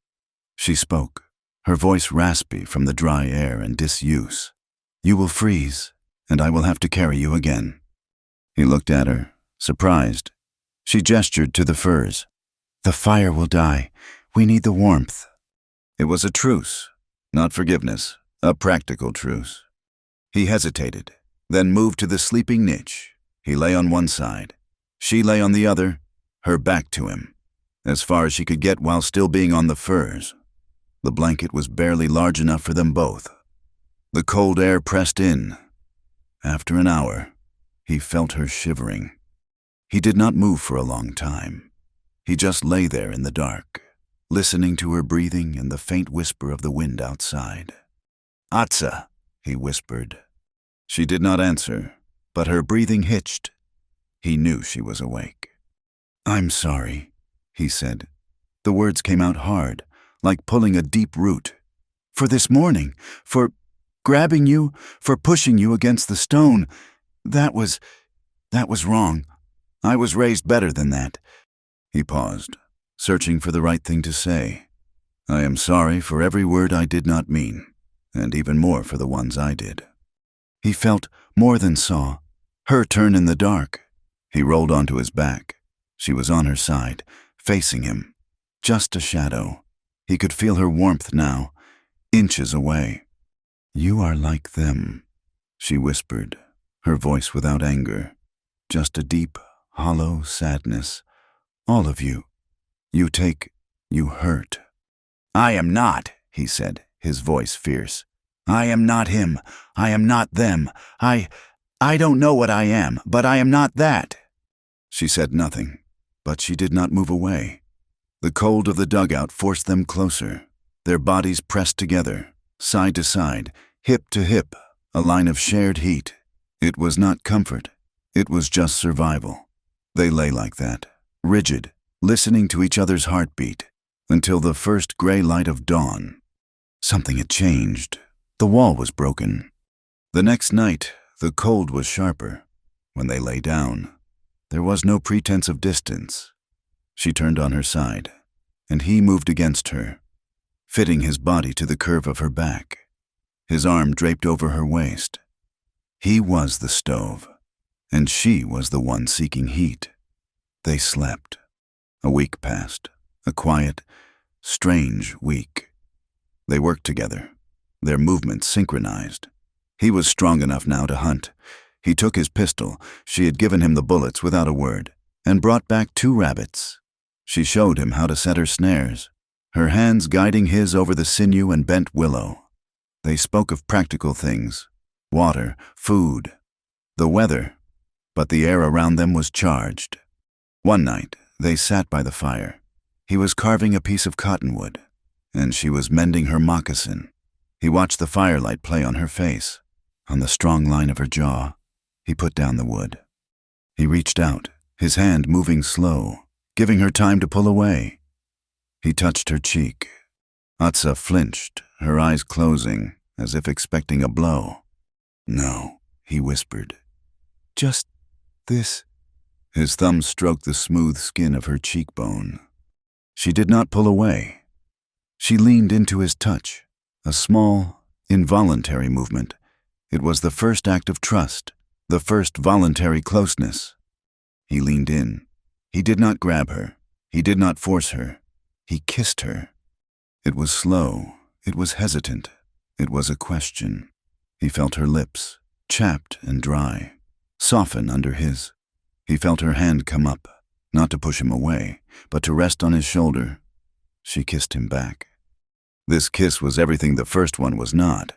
she spoke, her voice raspy from the dry air and disuse. "You will freeze, and I will have to carry you again." He looked at her, surprised. She gestured to the furs. "The fire will die. We need the warmth." It was a truce, not forgiveness, a practical truce. He hesitated, then moved to the sleeping niche. He lay on one side. She lay on the other, her back to him, as far as she could get while still being on the furs. The blanket was barely large enough for them both. The cold air pressed in. After an hour, he felt her shivering. He did not move for a long time. He just lay there in the dark, listening to her breathing and the faint whisper of the wind outside. "Atsa," he whispered. She did not answer, but her breathing hitched. He knew she was awake. "I'm sorry," he said. The words came out hard, like pulling a deep root. "For this morning, for grabbing you, for pushing you against the stone. That was wrong. I was raised better than that." He paused, searching for the right thing to say. "I am sorry for every word I did not mean, and even more for the ones I did." He felt, more than saw, her turn in the dark. He rolled onto his back. She was on her side, facing him. Just a shadow. He could feel her warmth now, inches away. "You are like them," she whispered, her voice without anger, just a deep, hollow sadness. "All of you. You hurt." "I am not," he said, his voice fierce. "I am not him. I am not them. I don't know what I am, but I am not that." She said nothing, but she did not move away. The cold of the dugout forced them closer, their bodies pressed together, side to side, hip to hip, a line of shared heat. It was not comfort. It was just survival. They lay like that, rigid, listening to each other's heartbeat, until the first gray light of dawn. Something had changed. The wall was broken. The next night, the cold was sharper. When they lay down, there was no pretense of distance. She turned on her side, and he moved against her, fitting his body to the curve of her back. His arm draped over her waist. He was the stove, and she was the one seeking heat. They slept. A week passed, a quiet, strange week. They worked together, their movements synchronized. He was strong enough now to hunt. He took his pistol, she had given him the bullets without a word, and brought back 2 rabbits. She showed him how to set her snares, her hands guiding his over the sinew and bent willow. They spoke of practical things, water, food, the weather, but the air around them was charged. One night, they sat by the fire. He was carving a piece of cottonwood, and she was mending her moccasin. He watched the firelight play on her face, on the strong line of her jaw. He put down the wood. He reached out, his hand moving slow, giving her time to pull away. He touched her cheek. Atsa flinched, her eyes closing, as if expecting a blow. "No," he whispered. "Just this." His thumb stroked the smooth skin of her cheekbone. She did not pull away. She leaned into his touch, a small, involuntary movement. It was the first act of trust, the first voluntary closeness. He leaned in. He did not grab her. He did not force her. He kissed her. It was slow. It was hesitant. It was a question. He felt her lips, chapped and dry, soften under his. He felt her hand come up, not to push him away, but to rest on his shoulder. She kissed him back. This kiss was everything the first one was not.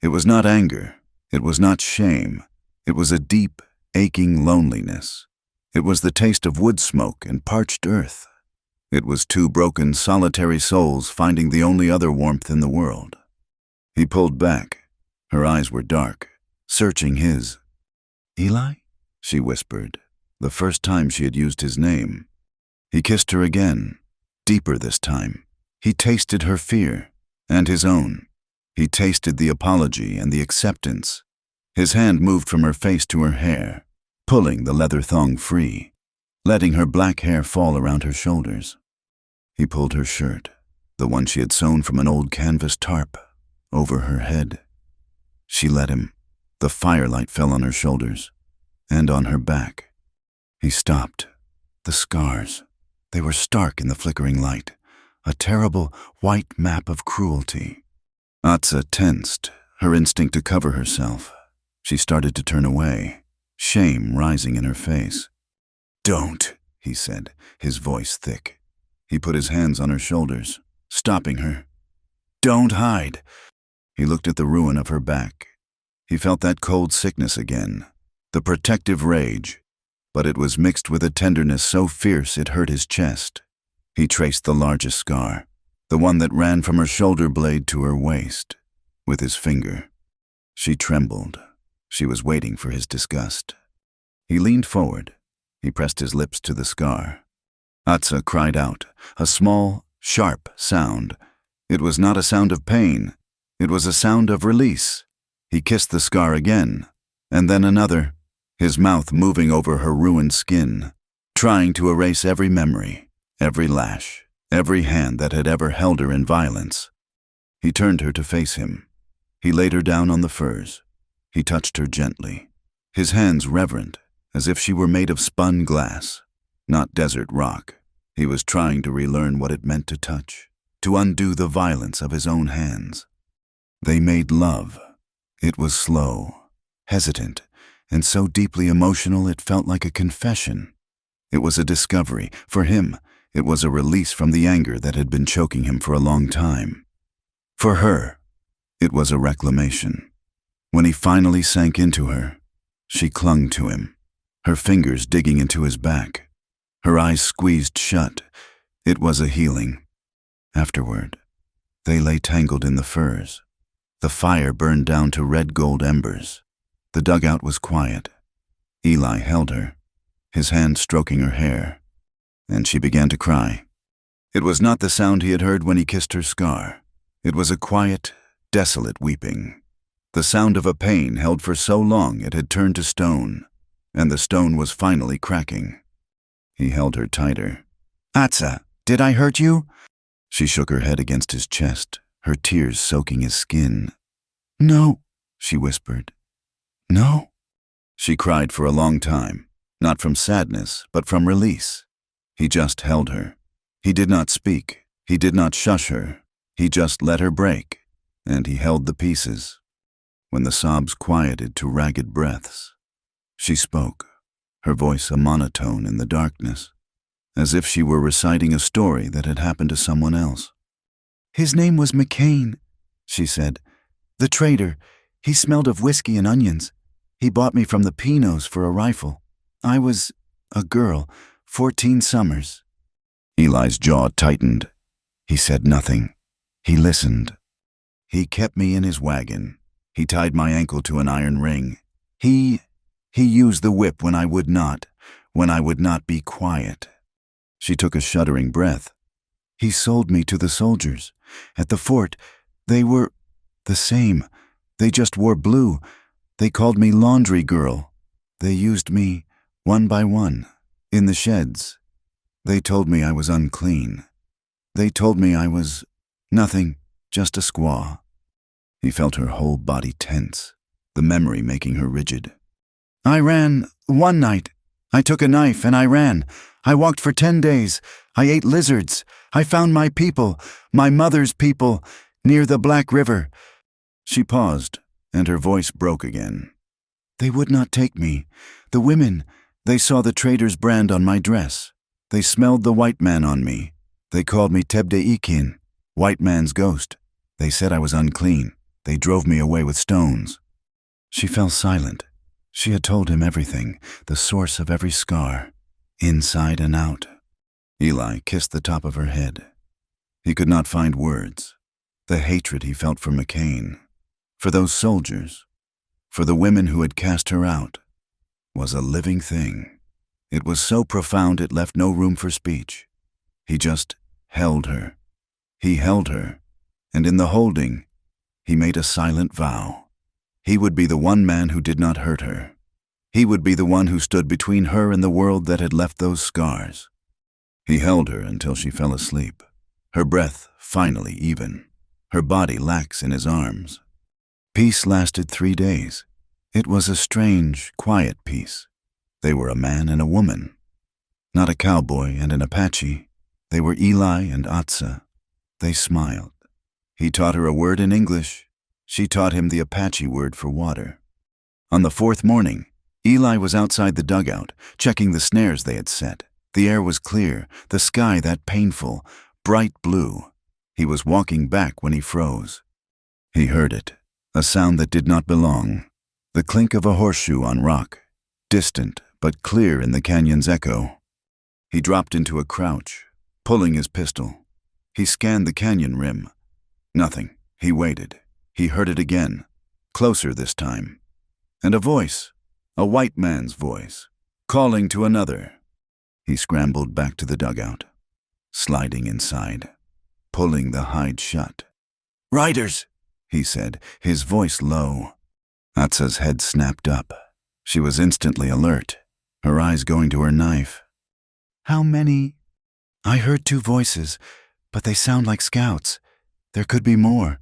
It was not anger. It was not shame. It was a deep, aching loneliness. It was the taste of wood smoke and parched earth. It was two broken, solitary souls finding the only other warmth in the world. He pulled back. Her eyes were dark, searching his. "Eli?" she whispered, the first time she had used his name. He kissed her again, deeper this time. He tasted her fear, and his own. He tasted the apology and the acceptance. His hand moved from her face to her hair, pulling the leather thong free, letting her black hair fall around her shoulders. He pulled her shirt, the one she had sewn from an old canvas tarp, over her head. She let him. The firelight fell on her shoulders, and on her back. He stopped. The scars. They were stark in the flickering light, a terrible white map of cruelty. Atsa tensed, her instinct to cover herself. She started to turn away, shame rising in her face. "Don't," he said, his voice thick. He put his hands on her shoulders, stopping her. "Don't hide." He looked at the ruin of her back. He felt that cold sickness again, the protective rage, but it was mixed with a tenderness so fierce it hurt his chest. He traced the largest scar, the one that ran from her shoulder blade to her waist, with his finger. She trembled. She was waiting for his disgust. He leaned forward. He pressed his lips to the scar. Atsa cried out, a small, sharp sound. It was not a sound of pain. It was a sound of release. He kissed the scar again, and then another, his mouth moving over her ruined skin, trying to erase every memory, every lash, every hand that had ever held her in violence. He turned her to face him. He laid her down on the furs. He touched her gently, his hands reverent, as if she were made of spun glass, not desert rock. He was trying to relearn what it meant to touch, to undo the violence of his own hands. They made love. It was slow, hesitant, and so deeply emotional it felt like a confession. It was a discovery. For him, it was a release from the anger that had been choking him for a long time. For her, it was a reclamation. When he finally sank into her, she clung to him, her fingers digging into his back, her eyes squeezed shut. It was a healing. Afterward, they lay tangled in the furs. The fire burned down to red-gold embers. The dugout was quiet. Eli held her, his hand stroking her hair, and she began to cry. It was not the sound he had heard when he kissed her scar. It was a quiet, desolate weeping. The sound of a pain held for so long it had turned to stone, and the stone was finally cracking. He held her tighter. "Atsa, did I hurt you?" She shook her head against his chest, her tears soaking his skin. "No," she whispered. "No?" She cried for a long time, not from sadness, but from release. He just held her. He did not speak. He did not shush her. He just let her break, and he held the pieces. When the sobs quieted to ragged breaths, she spoke, her voice a monotone in the darkness, as if she were reciting a story that had happened to someone else. "His name was McCain," she said. "The trader. He smelled of whiskey and onions. He bought me from the Pinos for a rifle. I was a girl, 14 summers." Eli's jaw tightened. He said nothing. He listened. "He kept me in his wagon. He tied my ankle to an iron ring. He used the whip when I would not be quiet." She took a shuddering breath. "He sold me to the soldiers. At the fort, they were the same. They just wore blue. They called me laundry girl. They used me, one by one, in the sheds. They told me I was unclean. They told me I was nothing, just a squaw." He felt her whole body tense, the memory making her rigid. "I ran one night. I took a knife and I ran. I walked for 10 days. I ate lizards. I found my people, my mother's people, near the Black River." She paused, and her voice broke again. "They would not take me. The women, they saw the trader's brand on my dress. They smelled the white man on me. They called me Tebdeikin, white man's ghost. They said I was unclean. They drove me away with stones. She fell silent. She had told him everything, the source of every scar, inside and out. Eli kissed the top of her head. He could not find words. The hatred he felt for McCain, for those soldiers, for the women who had cast her out, was a living thing. It was so profound it left no room for speech. He just held her. He held her, and in the holding, he made a silent vow. He would be the one man who did not hurt her. He would be the one who stood between her and the world that had left those scars. He held her until she fell asleep, her breath finally even, her body lax in his arms. Peace lasted 3 days. It was a strange, quiet peace. They were a man and a woman. Not a cowboy and an Apache. They were Eli and Atsa. They smiled. He taught her a word in English. She taught him the Apache word for water. On the 4th morning, Eli was outside the dugout, checking the snares they had set. The air was clear, the sky that painful, bright blue. He was walking back when he froze. He heard it, a sound that did not belong, the clink of a horseshoe on rock, distant but clear in the canyon's echo. He dropped into a crouch, pulling his pistol. He scanned the canyon rim. Nothing. He waited. He heard it again, closer this time. And a voice, a white man's voice, calling to another. He scrambled back to the dugout, sliding inside, pulling the hide shut. "Riders," he said, his voice low. Atsa's head snapped up. She was instantly alert, her eyes going to her knife. "How many?" "I heard 2 voices, but they sound like scouts. There could be more."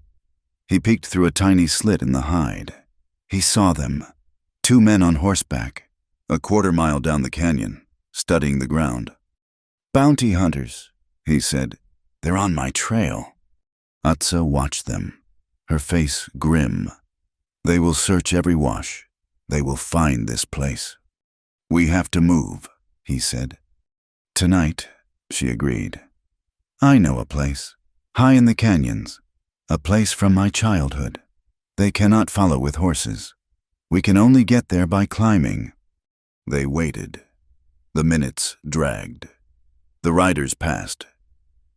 He peeked through a tiny slit in the hide. He saw them, 2 men on horseback, a 1/4 mile down the canyon, studying the ground. "Bounty hunters," he said. "They're on my trail." Atsa watched them, her face grim. "They will search every wash. They will find this place." "We have to move," he said. "Tonight," she agreed. "I know a place, high in the canyons, a place from my childhood. They cannot follow with horses. We can only get there by climbing." They waited. The minutes dragged. The riders passed,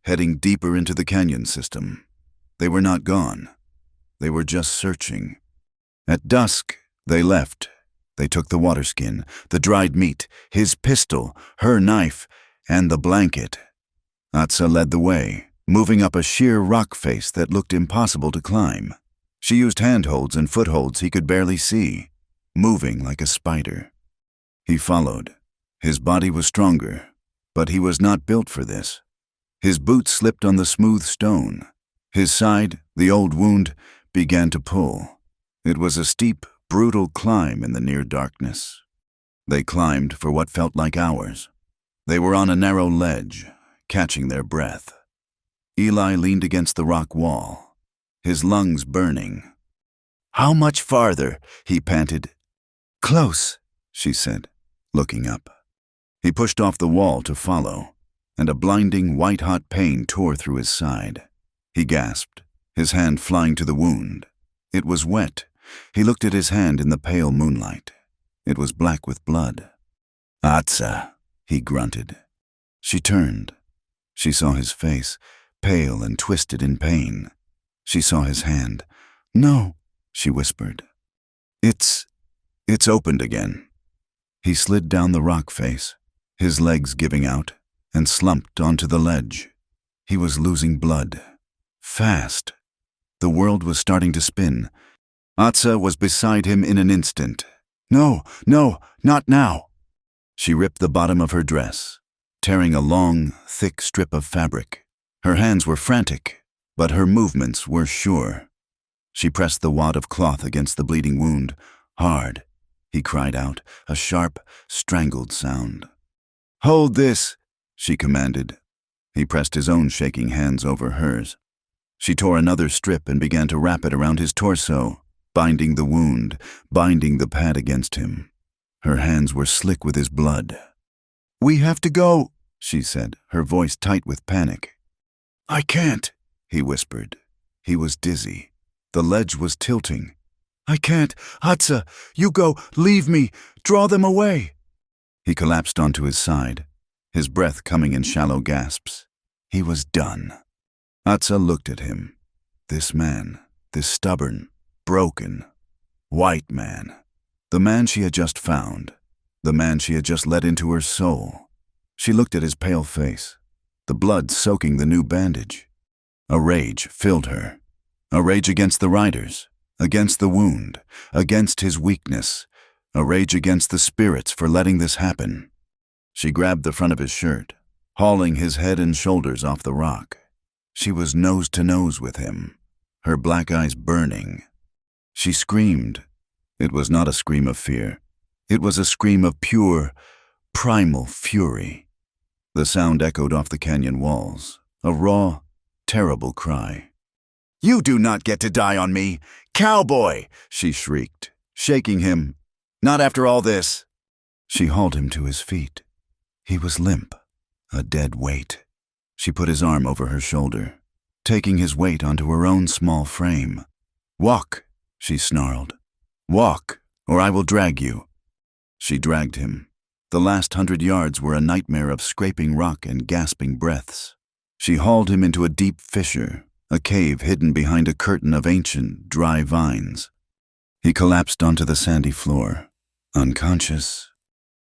heading deeper into the canyon system. They were not gone. They were just searching. At dusk, they left. They took the water skin, the dried meat, his pistol, her knife, and the blanket. Atsa led the way, moving up a sheer rock face that looked impossible to climb. She used handholds and footholds he could barely see, moving like a spider. He followed. His body was stronger, but he was not built for this. His boots slipped on the smooth stone. His side, the old wound, began to pull. It was a steep, brutal climb in the near darkness. They climbed for what felt like hours. They were on a narrow ledge, catching their breath. Eli leaned against the rock wall, his lungs burning. "How much farther?" he panted. "Close," she said, looking up. He pushed off the wall to follow, and a blinding white-hot pain tore through his side. He gasped, his hand flying to the wound. It was wet. He looked at his hand in the pale moonlight. It was black with blood. "Atsa," he grunted. She turned. She saw his face, pale and twisted in pain. She saw his hand. "No," she whispered. It's opened again." He slid down the rock face, his legs giving out, and slumped onto the ledge. He was losing blood. Fast. The world was starting to spin. Atsa was beside him in an instant. "No, no, not now." She ripped the bottom of her dress, tearing a long, thick strip of fabric. Her hands were frantic, but her movements were sure. She pressed the wad of cloth against the bleeding wound, hard. He cried out, a sharp, strangled sound. "Hold this," she commanded. He pressed his own shaking hands over hers. She tore another strip and began to wrap it around his torso, binding the wound, binding the pad against him. Her hands were slick with his blood. "We have to go," she said, her voice tight with panic. I can't, he whispered. He was dizzy. The ledge was tilting. I can't. Atsa, you go. Leave me. Draw them away. He collapsed onto his side, his breath coming in shallow gasps. He was done. Atsa looked at him. This man, this stubborn, broken, white man. The man she had just found. The man she had just let into her soul. She looked at his pale face, the blood soaking the new bandage. A rage filled her. A rage against the riders, against the wound, against his weakness, a rage against the spirits for letting this happen. She grabbed the front of his shirt, hauling his head and shoulders off the rock. She was nose to nose with him, her black eyes burning. She screamed. It was not a scream of fear. It was a scream of pure, primal fury. The sound echoed off the canyon walls, a raw, terrible cry. You do not get to die on me, Cowboy, she shrieked, shaking him. Not after all this. She hauled him to his feet. He was limp, a dead weight. She put his arm over her shoulder, taking his weight onto her own small frame. Walk, she snarled. Walk, or I will drag you. She dragged him. The last 100 yards were a nightmare of scraping rock and gasping breaths. She hauled him into a deep fissure, a cave hidden behind a curtain of ancient, dry vines. He collapsed onto the sandy floor, unconscious.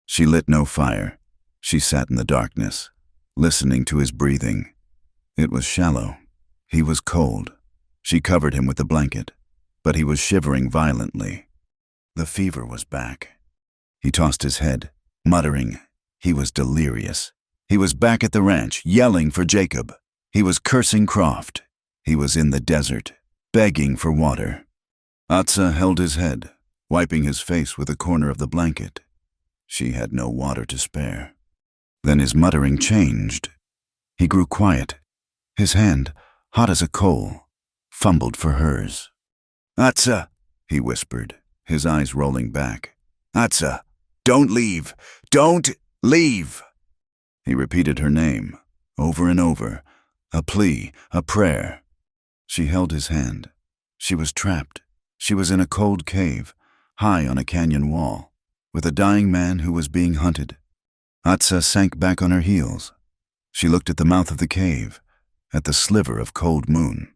She lit no fire. She sat in the darkness, listening to his breathing. It was shallow. He was cold. She covered him with the blanket, but he was shivering violently. The fever was back. He tossed his head, muttering. He was delirious. He was back at the ranch, yelling for Jacob. He was cursing Croft. He was in the desert, begging for water. Atsa held his head, wiping his face with a corner of the blanket. She had no water to spare. Then his muttering changed. He grew quiet. His hand, hot as a coal, fumbled for hers. Atsa, he whispered, his eyes rolling back. Atsa, don't leave! Don't leave! He repeated her name, over and over, a plea, a prayer. She held his hand. She was trapped. She was in a cold cave, high on a canyon wall, with a dying man who was being hunted. Atsa sank back on her heels. She looked at the mouth of the cave, at the sliver of cold moon.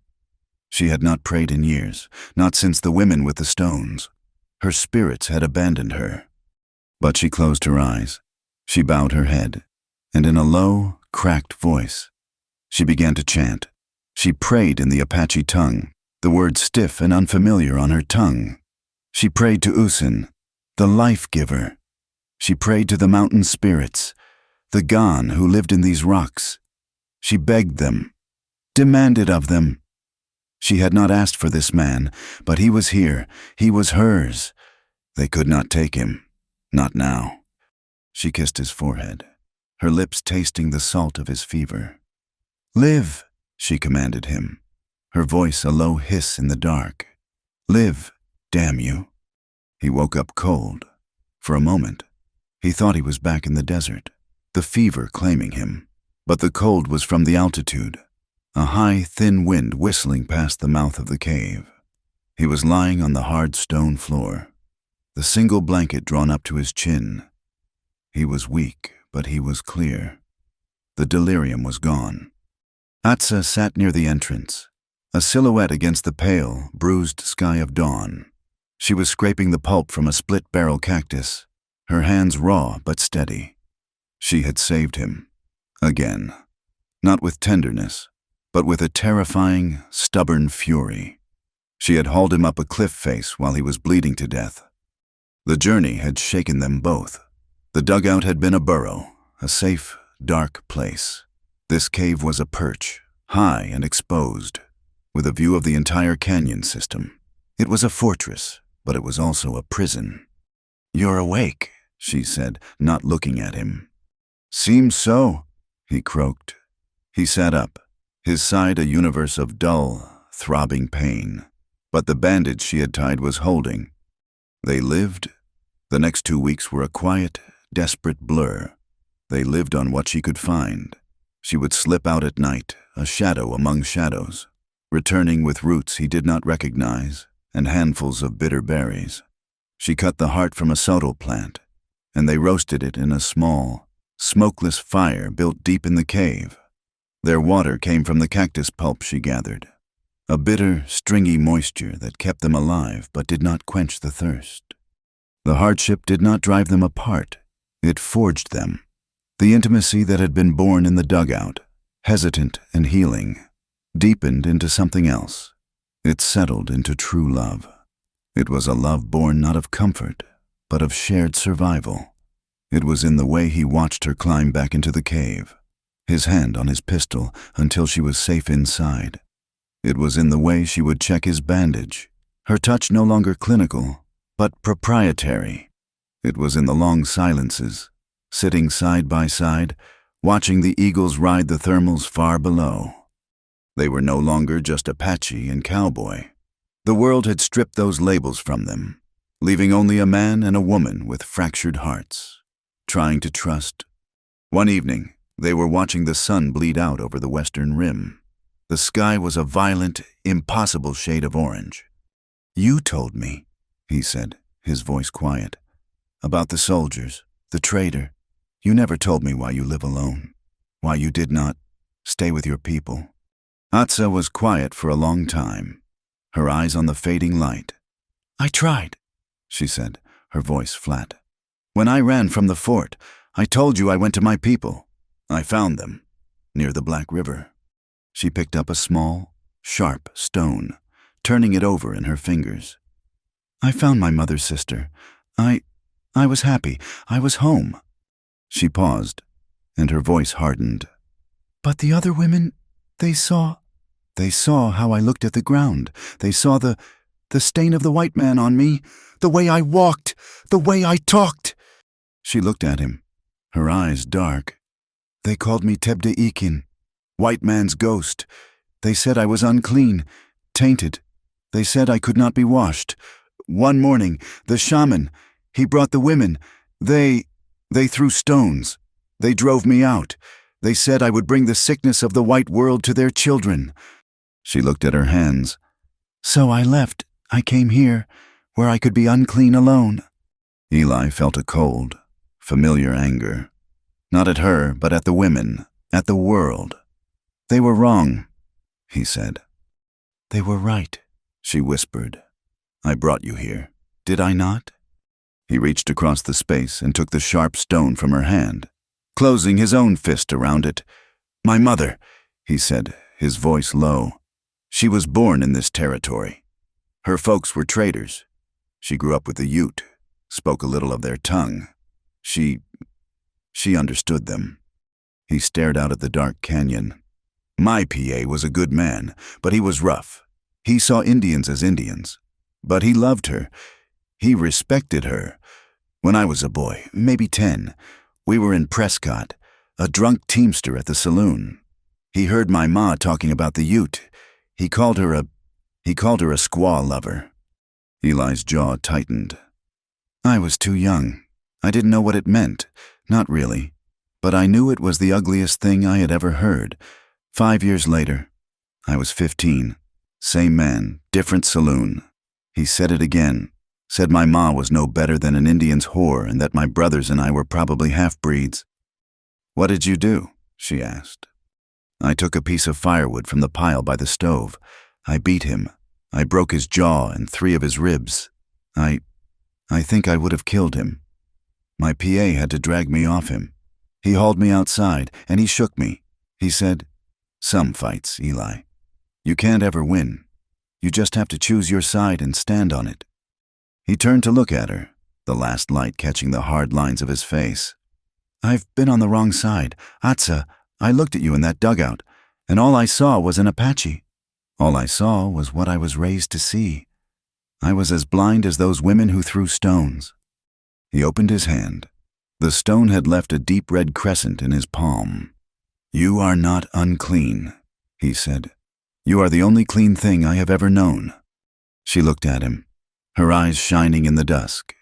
She had not prayed in years, not since the women with the stones. Her spirits had abandoned her. But she closed her eyes. She bowed her head, and in a low, cracked voice, she began to chant. She prayed in the Apache tongue, the words stiff and unfamiliar on her tongue. She prayed to Usin, the life-giver. She prayed to the mountain spirits, the Gan who lived in these rocks. She begged them, demanded of them. She had not asked for this man, but he was here. He was hers. They could not take him. Not now. She kissed his forehead, her lips tasting the salt of his fever. Live, she commanded him, her voice a low hiss in the dark. Live, damn you. He woke up cold. For a moment, he thought he was back in the desert, the fever claiming him. But the cold was from the altitude, a high, thin wind whistling past the mouth of the cave. He was lying on the hard stone floor, the single blanket drawn up to his chin. He was weak, but he was clear. The delirium was gone. Atsa sat near the entrance, a silhouette against the pale, bruised sky of dawn. She was scraping the pulp from a split-barrel cactus, her hands raw but steady. She had saved him. Again. Not with tenderness, but with a terrifying, stubborn fury. She had hauled him up a cliff face while he was bleeding to death. The journey had shaken them both. The dugout had been a burrow, a safe, dark place. This cave was a perch, high and exposed, with a view of the entire canyon system. It was a fortress, but it was also a prison. You're awake, she said, not looking at him. Seems so, he croaked. He sat up, his side a universe of dull, throbbing pain. But the bandage she had tied was holding. They lived. The next 2 weeks were a quiet, desperate blur. They lived on what she could find. She would slip out at night, a shadow among shadows, returning with roots he did not recognize and handfuls of bitter berries. She cut the heart from a soto plant, and they roasted it in a small, smokeless fire built deep in the cave. Their water came from the cactus pulp she gathered, a bitter, stringy moisture that kept them alive but did not quench the thirst. The hardship did not drive them apart, it forged them. The intimacy that had been born in the dugout, hesitant and healing, deepened into something else. It settled into true love. It was a love born not of comfort, but of shared survival. It was in the way he watched her climb back into the cave, his hand on his pistol until she was safe inside. It was in the way she would check his bandage, her touch no longer clinical, but proprietary. It was in the long silences, sitting side by side, watching the eagles ride the thermals far below. They were no longer just Apache and Cowboy. The world had stripped those labels from them, leaving only a man and a woman with fractured hearts, trying to trust. One evening, they were watching the sun bleed out over the western rim. The sky was a violent, impossible shade of orange. "You told me," he said, his voice quiet, "about the soldiers, the traitor. You never told me why you live alone, why you did not stay with your people." Atsa was quiet for a long time, her eyes on the fading light. "I tried," she said, her voice flat. "When I ran from the fort, I told you I went to my people. I found them, near the Black River." She picked up a small, sharp stone, turning it over in her fingers. "I found my mother's sister. I was happy. I was home." She paused, and her voice hardened. "But the other women, they saw how I looked at the ground. They saw the stain of the white man on me, the way I walked, the way I talked." She looked at him, her eyes dark. "They called me Tebde Ikin, white man's ghost. They said I was unclean, tainted. They said I could not be washed. One morning, the shaman, he brought the women. They threw stones. They drove me out. They said I would bring the sickness of the white world to their children." She looked at her hands. "So I left. I came here, where I could be unclean alone." Eli felt a cold, familiar anger. Not at her, but at the women, at the world. "They were wrong," he said. "They were right," she whispered. "I brought you here, did I not?" He reached across the space and took the sharp stone from her hand, closing his own fist around it. "My mother," he said, his voice low. "She was born in this territory. Her folks were traders. She grew up with the Ute, spoke a little of their tongue. She understood them." He stared out at the dark canyon. "My PA was a good man, but he was rough. He saw Indians as Indians. But he loved her. He respected her. When I was a boy, maybe 10, we were in Prescott, a drunk teamster at the saloon. He heard my ma talking about the Ute. He called her a squaw lover." Eli's jaw tightened. "I was too young. I didn't know what it meant. Not really. But I knew it was the ugliest thing I had ever heard. 5 years later, I was 15. Same man, different saloon. He said it again. Said my ma was no better than an Indian's whore and that my brothers and I were probably half-breeds." "What did you do?" she asked. "I took a piece of firewood from the pile by the stove. I beat him. I broke his jaw and 3 of his ribs. I think I would have killed him. My PA had to drag me off him. He hauled me outside, and he shook me. He said, 'Some fights, Eli. You can't ever win. You just have to choose your side and stand on it.'" He turned to look at her, the last light catching the hard lines of his face. "I've been on the wrong side. Atsa, I looked at you in that dugout, and all I saw was an Apache. All I saw was what I was raised to see. I was as blind as those women who threw stones." He opened his hand. The stone had left a deep red crescent in his palm. "You are not unclean," he said. "You are the only clean thing I have ever known." She looked at him, her eyes shining in the dusk,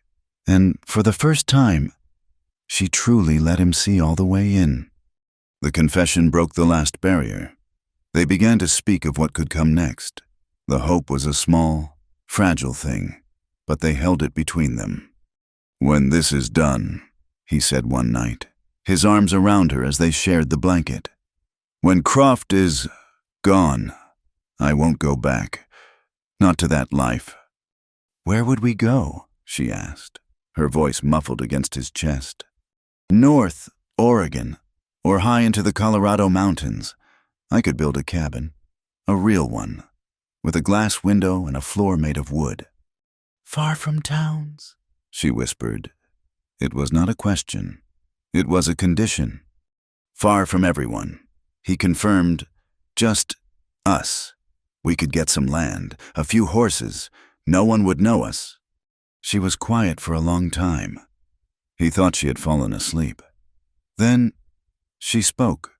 and for the first time, She truly let him see all the way in. The confession broke the last barrier. They began to speak of what could come next. The hope was a small, fragile thing, but they held it between them. "When this is done," he said one night, his arms around her as they shared the blanket. "When Croft is gone, I won't go back. Not to that life." "Where would we go?" she asked, her voice muffled against his chest. "North, Oregon, or high into the Colorado mountains. I could build a cabin, a real one, with a glass window and a floor made of wood." "Far from towns," she whispered. It was not a question. It was a condition. "Far from everyone," he confirmed. "Just us. We could get some land, a few horses. No one would know us." She was quiet for a long time. He thought she had fallen asleep. Then she spoke,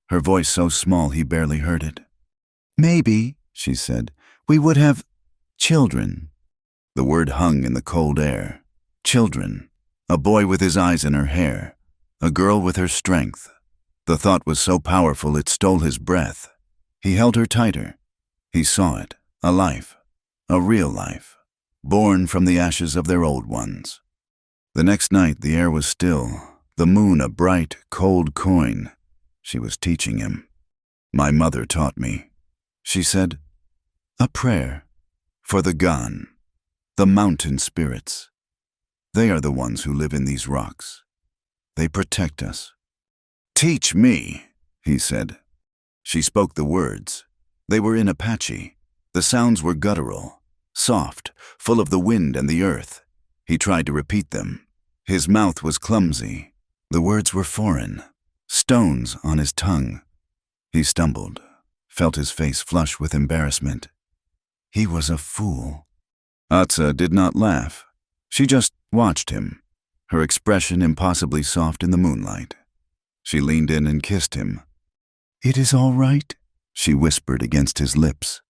her voice so small he barely heard it. "Maybe," she said, "we would have children." The word hung in the cold air. Children. A boy with his eyes in her hair. A girl with her strength. The thought was so powerful it stole his breath. He held her tighter. He saw it. A life. A real life. Born from the ashes of their old ones. The next night the air was still, the moon a bright, cold coin. She was teaching him. "My mother taught me," she said. "A prayer. For the gone. The mountain spirits. They are the ones who live in these rocks. They protect us." "Teach me," he said. She spoke the words. They were in Apache. The sounds were guttural, soft, full of the wind and the earth. He tried to repeat them. His mouth was clumsy. The words were foreign, stones on his tongue. He stumbled, felt his face flush with embarrassment. He was a fool. Atsa did not laugh. She just watched him, her expression impossibly soft in the moonlight. She leaned in and kissed him. "It is all right," she whispered against his lips.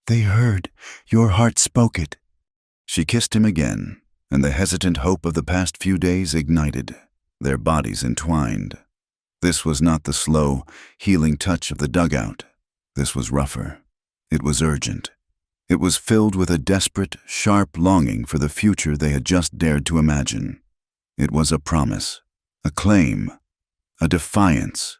"They heard. Your heart spoke it." She kissed him again, and the hesitant hope of the past few days ignited, their bodies entwined. This was not the slow, healing touch of the dugout. This was rougher. It was urgent. It was filled with a desperate, sharp longing for the future they had just dared to imagine. It was a promise, a claim, a defiance.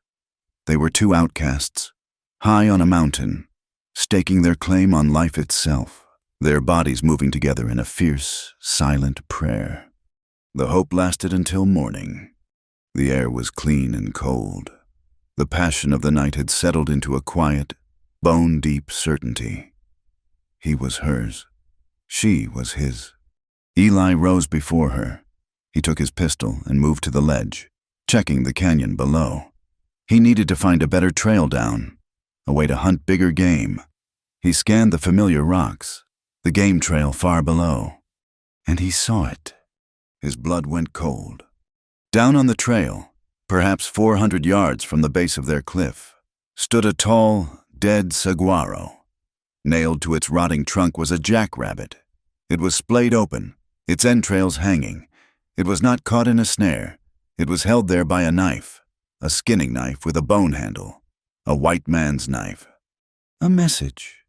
They were two outcasts, high on a mountain, staking their claim on life itself, their bodies moving together in a fierce, silent prayer. The hope lasted until morning. The air was clean and cold. The passion of the night had settled into a quiet, bone-deep certainty. He was hers. She was his. Eli rose before her. He took his pistol and moved to the ledge, checking the canyon below. He needed to find a better trail down, a way to hunt bigger game. He scanned the familiar rocks, the game trail far below, and he saw it. His blood went cold. Down on the trail, perhaps 400 yards from the base of their cliff, stood a tall, dead saguaro. Nailed to its rotting trunk was a jackrabbit. It was splayed open, its entrails hanging. It was not caught in a snare. It was held there by a knife, a skinning knife with a bone handle, a white man's knife. A message.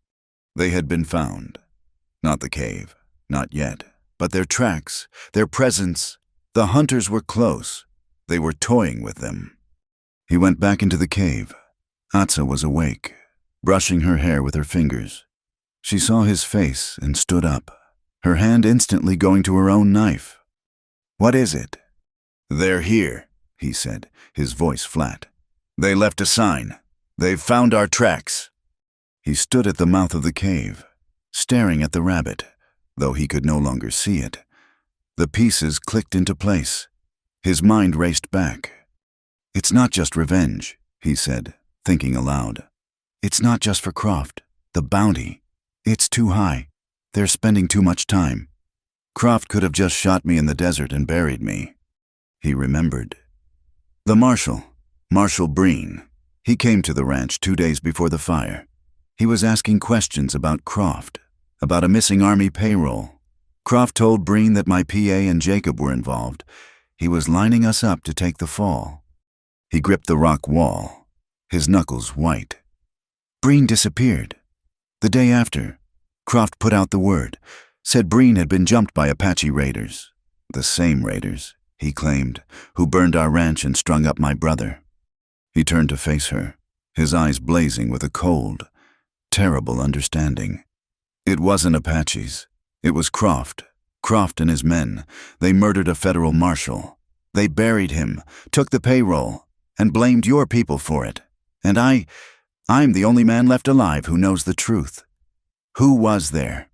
They had been found. Not the cave, not yet, but their tracks, their presence. The hunters were close. They were toying with them. He went back into the cave. Atsa was awake, brushing her hair with her fingers. She saw his face and stood up, her hand instantly going to her own knife. "What is it?" "They're here," he said, his voice flat. "They left a sign. They've found our tracks." He stood at the mouth of the cave, staring at the rabbit, though he could no longer see it. The pieces clicked into place. His mind raced back. "It's not just revenge," he said, thinking aloud. "It's not just for Croft. The bounty. It's too high. They're spending too much time. Croft could have just shot me in the desert and buried me." He remembered. The Marshal Breen. He came to the ranch 2 days before the fire. He was asking questions about Croft, about a missing Army payroll. Croft told Breen that my PA and Jacob were involved. He was lining us up to take the fall. He gripped the rock wall, his knuckles white. Breen disappeared. The day after, Croft put out the word, said Breen had been jumped by Apache raiders. The same raiders, he claimed, who burned our ranch and strung up my brother. He turned to face her, his eyes blazing with a cold, terrible understanding. It wasn't Apaches. It was Croft. Croft and his men. They murdered a federal marshal. They buried him, took the payroll, and blamed your people for it. And I'm the only man left alive who knows the truth. Who was there?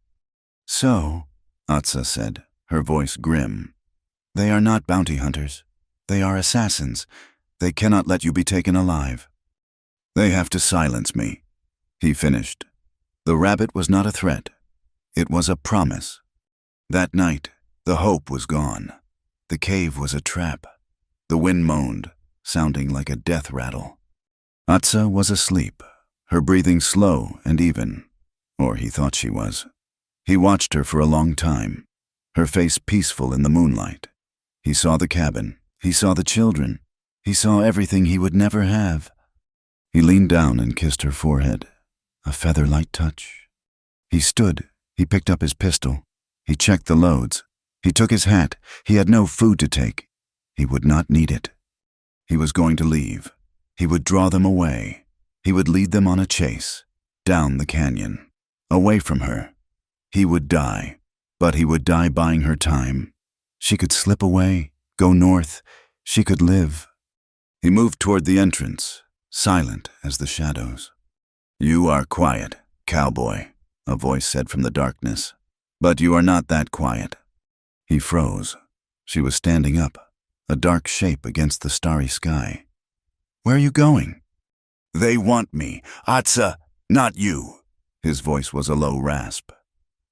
So, Atsa said, her voice grim. They are not bounty hunters. They are assassins. They cannot let you be taken alive. They have to silence me, he finished. The rabbit was not a threat. It was a promise. That night, the hope was gone. The cave was a trap. The wind moaned, sounding like a death rattle. Atsa was asleep, her breathing slow and even, or he thought she was. He watched her for a long time, her face peaceful in the moonlight. He saw the cabin. He saw the children. He saw everything he would never have. He leaned down and kissed her forehead, a feather-light touch. He stood. He picked up his pistol. He checked the loads. He took his hat. He had no food to take. He would not need it. He was going to leave. He would draw them away. He would lead them on a chase, down the canyon, away from her. He would die, but he would die buying her time. She could slip away, go north. She could live. He moved toward the entrance, silent as the shadows. You are quiet, cowboy, a voice said from the darkness. But you are not that quiet. He froze. She was standing up, a dark shape against the starry sky. Where are you going? They want me, Atsa, not you. His voice was a low rasp.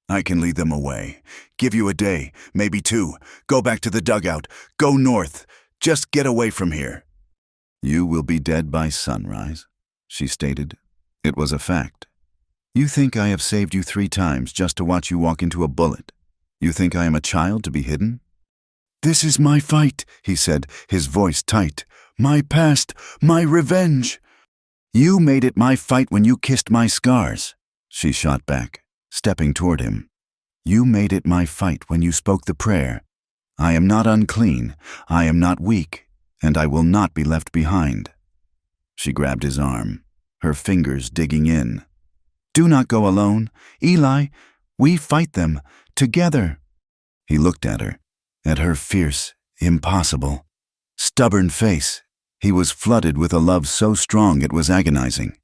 I can lead them away. Give you a day, maybe two. Go back to the dugout. Go north. Just get away from here. You will be dead by sunrise, she stated. It was a fact. You think I have saved you 3 times just to watch you walk into a bullet? You think I am a child to be hidden? This is my fight, he said, his voice tight. My past, my revenge. You made it my fight when you kissed my scars, she shot back, stepping toward him. You made it my fight when you spoke the prayer. I am not unclean, I am not weak, and I will not be left behind. She grabbed his arm, her fingers digging in. Do not go alone. Eli, we fight them, together. He looked at her fierce, impossible, stubborn face. He was flooded with a love so strong it was agonizing.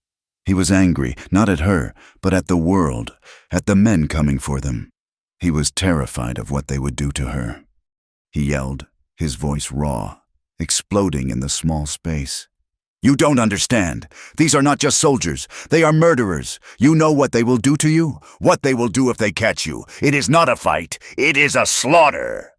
He was angry, not at her, but at the world, at the men coming for them. He was terrified of what they would do to her. He yelled, his voice raw, exploding in the small space. You don't understand. These are not just soldiers. They are murderers. You know what they will do to you? What they will do if they catch you. It is not a fight. It is a slaughter.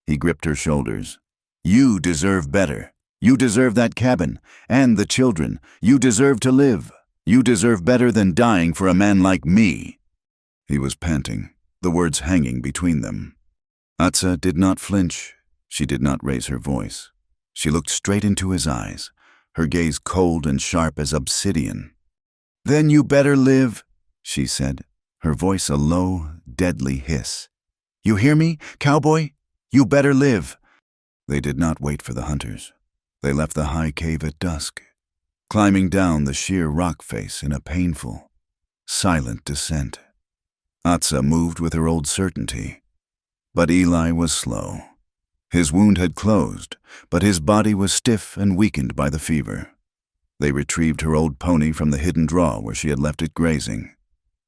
He gripped her shoulders. You deserve better. You deserve that cabin. And the children. You deserve to live. You deserve better than dying for a man like me. He was panting, the words hanging between them. Atsa did not flinch. She did not raise her voice. She looked straight into his eyes, her gaze cold and sharp as obsidian. Then you better live, she said, her voice a low, deadly hiss. You hear me, cowboy? You better live. They did not wait for the hunters. They left the high cave at dusk, climbing down the sheer rock face in a painful, silent descent. Atsa moved with her old certainty, but Eli was slow. His wound had closed, but his body was stiff and weakened by the fever. They retrieved her old pony from the hidden draw where she had left it grazing.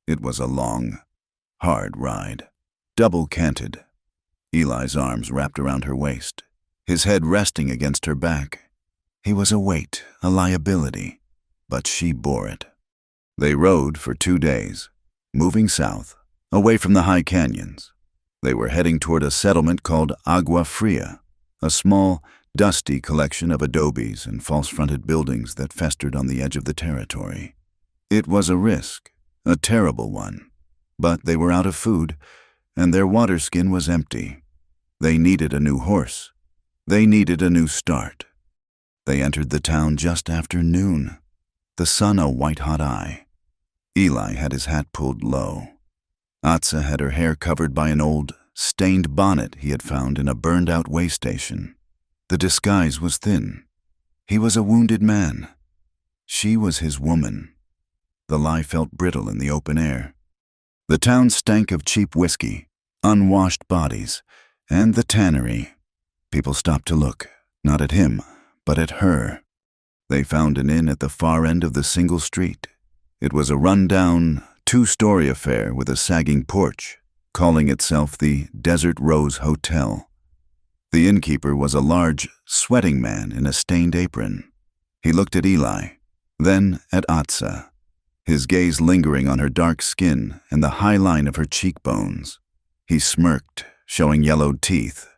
It was a long, hard ride, double-canted. Eli's arms wrapped around her waist, his head resting against her back. He was a weight, a liability, but she bore it. They rode for 2 days, moving south, away from the high canyons. They were heading toward a settlement called Agua Fria, a small, dusty collection of adobes and false-fronted buildings that festered on the edge of the territory. It was a risk, a terrible one, but they were out of food, and their water skin was empty. They needed a new horse. They needed a new start. They entered the town just after noon, the sun a white-hot eye. Eli had his hat pulled low. Atsa had her hair covered by an old, stained bonnet he had found in a burned-out way station. The disguise was thin. He was a wounded man. She was his woman. The lie felt brittle in the open air. The town stank of cheap whiskey, unwashed bodies, and the tannery. People stopped to look, not at him, but at her. They found an inn at the far end of the single street. It was a run-down, two-story affair with a sagging porch, calling itself the Desert Rose Hotel. The innkeeper was a large, sweating man in a stained apron. He looked at Eli, then at Atsa, his gaze lingering on her dark skin and the high line of her cheekbones. He smirked, showing yellowed teeth.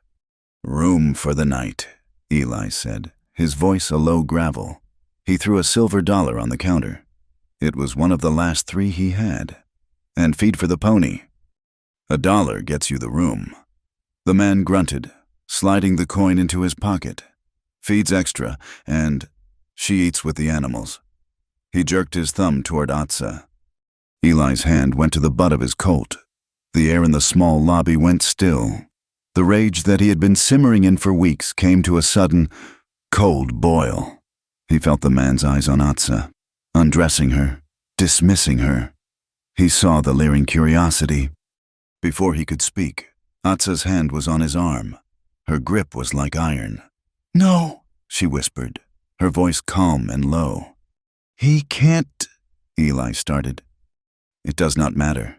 "Room for the night," Eli said, his voice a low gravel. He threw a silver dollar on the counter. It was one of the last 3 he had. "And feed for the pony." $1 gets you the room." The man grunted, sliding the coin into his pocket. "Feeds extra, and she eats with the animals." He jerked his thumb toward Atsa. Eli's hand went to the butt of his Colt. The air in the small lobby went still. The rage that he had been simmering in for weeks came to a sudden, cold boil. He felt the man's eyes on Atsa, undressing her, dismissing her. He saw the leering curiosity. Before he could speak, Atsa's hand was on his arm. Her grip was like iron. "No," she whispered, her voice calm and low. "He can't," Eli started. "It does not matter."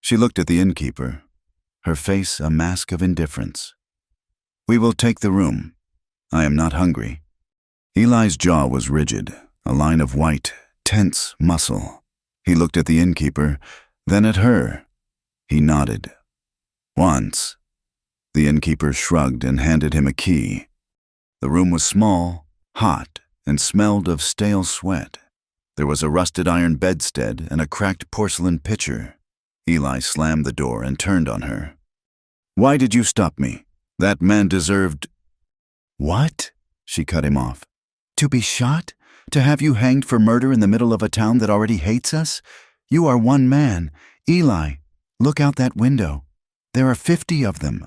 She looked at the innkeeper, her face a mask of indifference. "We will take the room. I am not hungry." Eli's jaw was rigid, a line of white, tense muscle. He looked at the innkeeper, then at her. He nodded. "Once." The innkeeper shrugged and handed him a key. The room was small, hot, and smelled of stale sweat. There was a rusted iron bedstead and a cracked porcelain pitcher. Eli slammed the door and turned on her. "Why did you stop me? That man deserved—" "What?" She cut him off. "To be shot? To have you hanged for murder in the middle of a town that already hates us? You are one man. Eli, look out that window. There are 50 of them."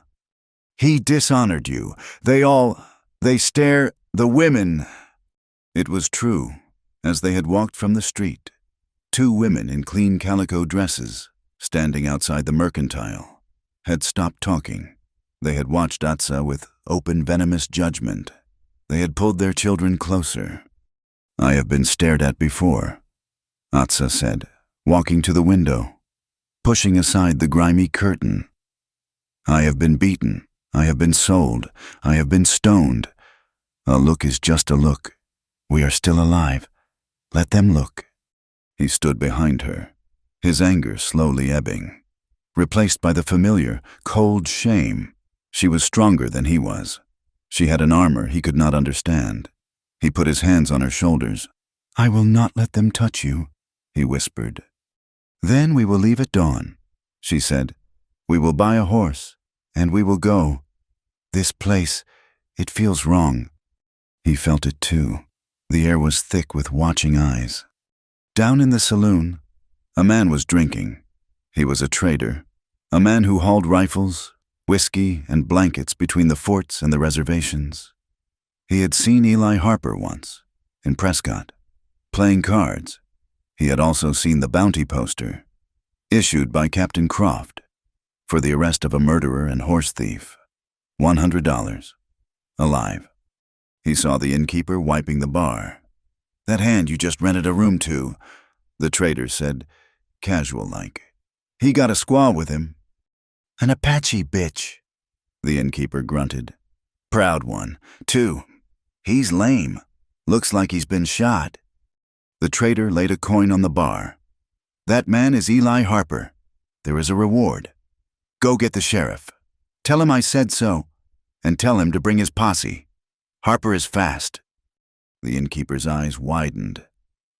"He dishonored you. They stare, the women." It was true, as they had walked from the street. 2 women in clean calico dresses, standing outside the mercantile, had stopped talking. They had watched Atsa with open, venomous judgment. They had pulled their children closer. "I have been stared at before," Atsa said, walking to the window, pushing aside the grimy curtain. "I have been beaten. I have been sold. I have been stoned. A look is just a look. We are still alive. Let them look." He stood behind her, his anger slowly ebbing, replaced by the familiar, cold shame. She was stronger than he was. She had an armor he could not understand. He put his hands on her shoulders. "I will not let them touch you," he whispered. "Then we will leave at dawn," she said. "We will buy a horse, and we will go. This place, it feels wrong." He felt it too. The air was thick with watching eyes. Down in the saloon, a man was drinking. He was a trader, a man who hauled rifles, whiskey, and blankets between the forts and the reservations. He had seen Eli Harper once, in Prescott, playing cards. He had also seen the bounty poster, issued by Captain Croft, for the arrest of a murderer and horse thief. $100. Alive. He saw the innkeeper wiping the bar. "That hand you just rented a room to," the trader said, casual-like. "He got a squaw with him." "An Apache bitch," the innkeeper grunted. "Proud one, too. He's lame. Looks like he's been shot." The trader laid a coin on the bar. "That man is Eli Harper. There is a reward. Go get the sheriff. Tell him I said so, and tell him to bring his posse. Harper is fast." The innkeeper's eyes widened.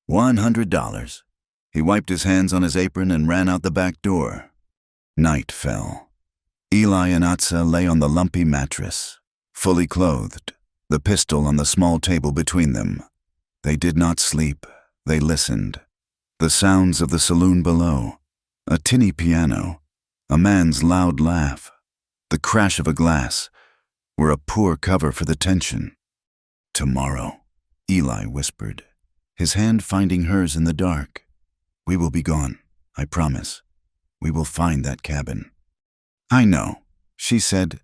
$100. He wiped his hands on his apron and ran out the back door. Night fell. Eli and Atsa lay on the lumpy mattress, fully clothed, the pistol on the small table between them. They did not sleep, they listened. The sounds of the saloon below, a tinny piano, a man's loud laugh, the crash of a glass, were a poor cover for the tension. "Tomorrow," Eli whispered, his hand finding hers in the dark. "We will be gone, I promise. We will find that cabin." "I know," she said.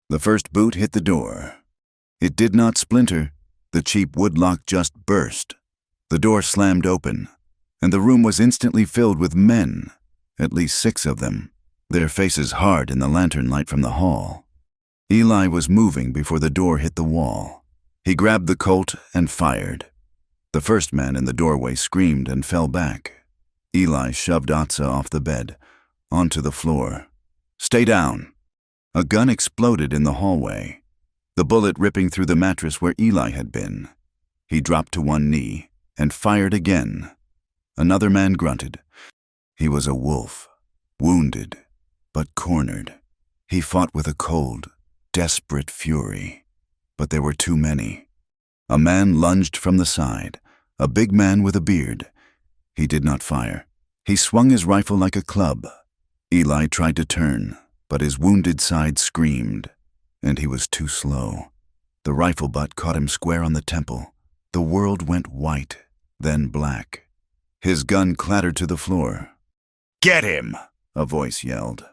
The first boot hit the door. It did not splinter. The cheap wood lock just burst. The door slammed open, and the room was instantly filled with men, at least 6 of them, their faces hard in the lantern light from the hall. Eli was moving before the door hit the wall. He grabbed the Colt and fired. The first man in the doorway screamed and fell back. Eli shoved Atza off the bed, onto the floor. "Stay down." A gun exploded in the hallway, the bullet ripping through the mattress where Eli had been. He dropped to one knee and fired again. Another man grunted. He was a wolf, wounded, but cornered. He fought with a cold, desperate fury, but there were too many. A man lunged from the side, a big man with a beard. He did not fire. He swung his rifle like a club. Eli tried to turn, but his wounded side screamed, and he was too slow. The rifle butt caught him square on the temple. The world went white, then black. His gun clattered to the floor. "Get him!" a voice yelled.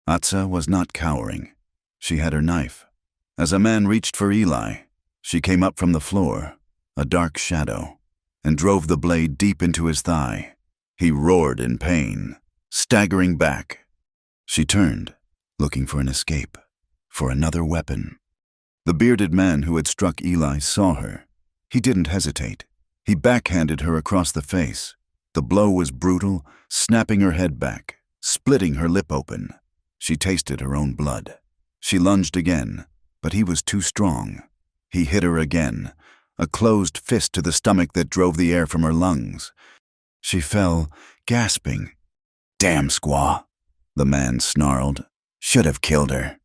Atza was not cowering. She had her knife. As a man reached for Eli, she came up from the floor, a dark shadow, and drove the blade deep into his thigh. He roared in pain, staggering back. She turned, looking for an escape, for another weapon. The bearded man who had struck Eli saw her. He didn't hesitate. He backhanded her across the face. The blow was brutal, snapping her head back, splitting her lip open. She tasted her own blood. She lunged again, but he was too strong. He hit her again, a closed fist to the stomach that drove the air from her lungs. She fell, gasping. "Damn squaw," the man snarled. "Should have killed her."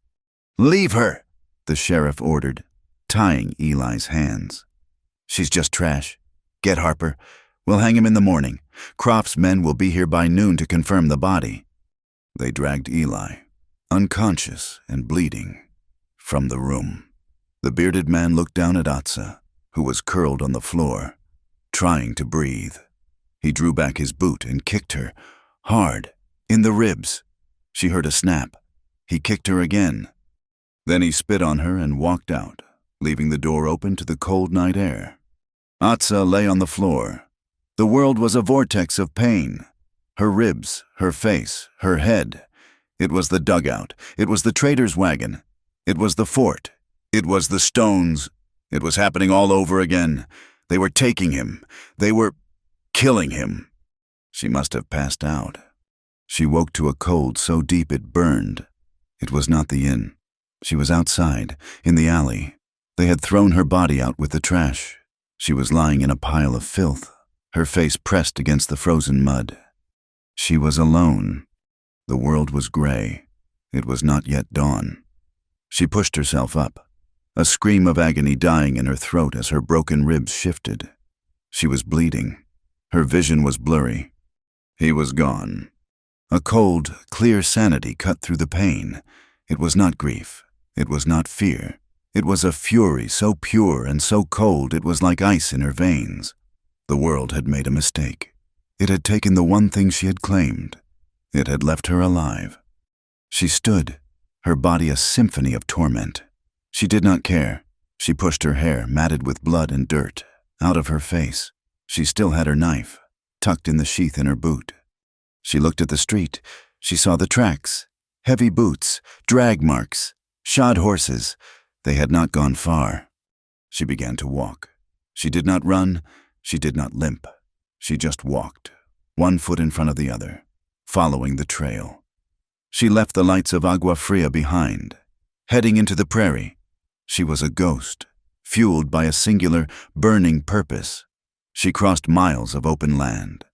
"Leave her," the sheriff ordered, tying Eli's hands. "She's just trash. Get Harper. We'll hang him in the morning. Croft's men will be here by noon to confirm the body." They dragged Eli, unconscious and bleeding, from the room. The bearded man looked down at Atza, who was curled on the floor, trying to breathe. He drew back his boot and kicked her, hard, in the ribs. She heard a snap. He kicked her again. Then he spit on her and walked out, leaving the door open to the cold night air. Atza lay on the floor. The world was a vortex of pain. Her ribs, her face, her head. It was the dugout. It was the trader's wagon. It was the fort. It was the stones. It was happening all over again. They were taking him. They were killing him. She must have passed out. She woke to a cold so deep it burned. It was not the inn. She was outside, in the alley. They had thrown her body out with the trash. She was lying in a pile of filth, her face pressed against the frozen mud. She was alone. The world was gray. It was not yet dawn. She pushed herself up, a scream of agony dying in her throat as her broken ribs shifted. She was bleeding. Her vision was blurry. He was gone. A cold, clear sanity cut through the pain. It was not grief. It was not fear. It was a fury so pure and so cold it was like ice in her veins. The world had made a mistake. It had taken the one thing she had claimed. It had left her alive. She stood, her body a symphony of torment. She did not care. She pushed her hair, matted with blood and dirt, out of her face. She still had her knife, tucked in the sheath in her boot. She looked at the street. She saw the tracks, heavy boots, drag marks, shod horses. They had not gone far. She began to walk. She did not run. She did not limp. She just walked, one foot in front of the other, following the trail. She left the lights of Agua Fria behind, heading into the prairie. She was a ghost, fueled by a singular, burning purpose. She crossed miles of open land.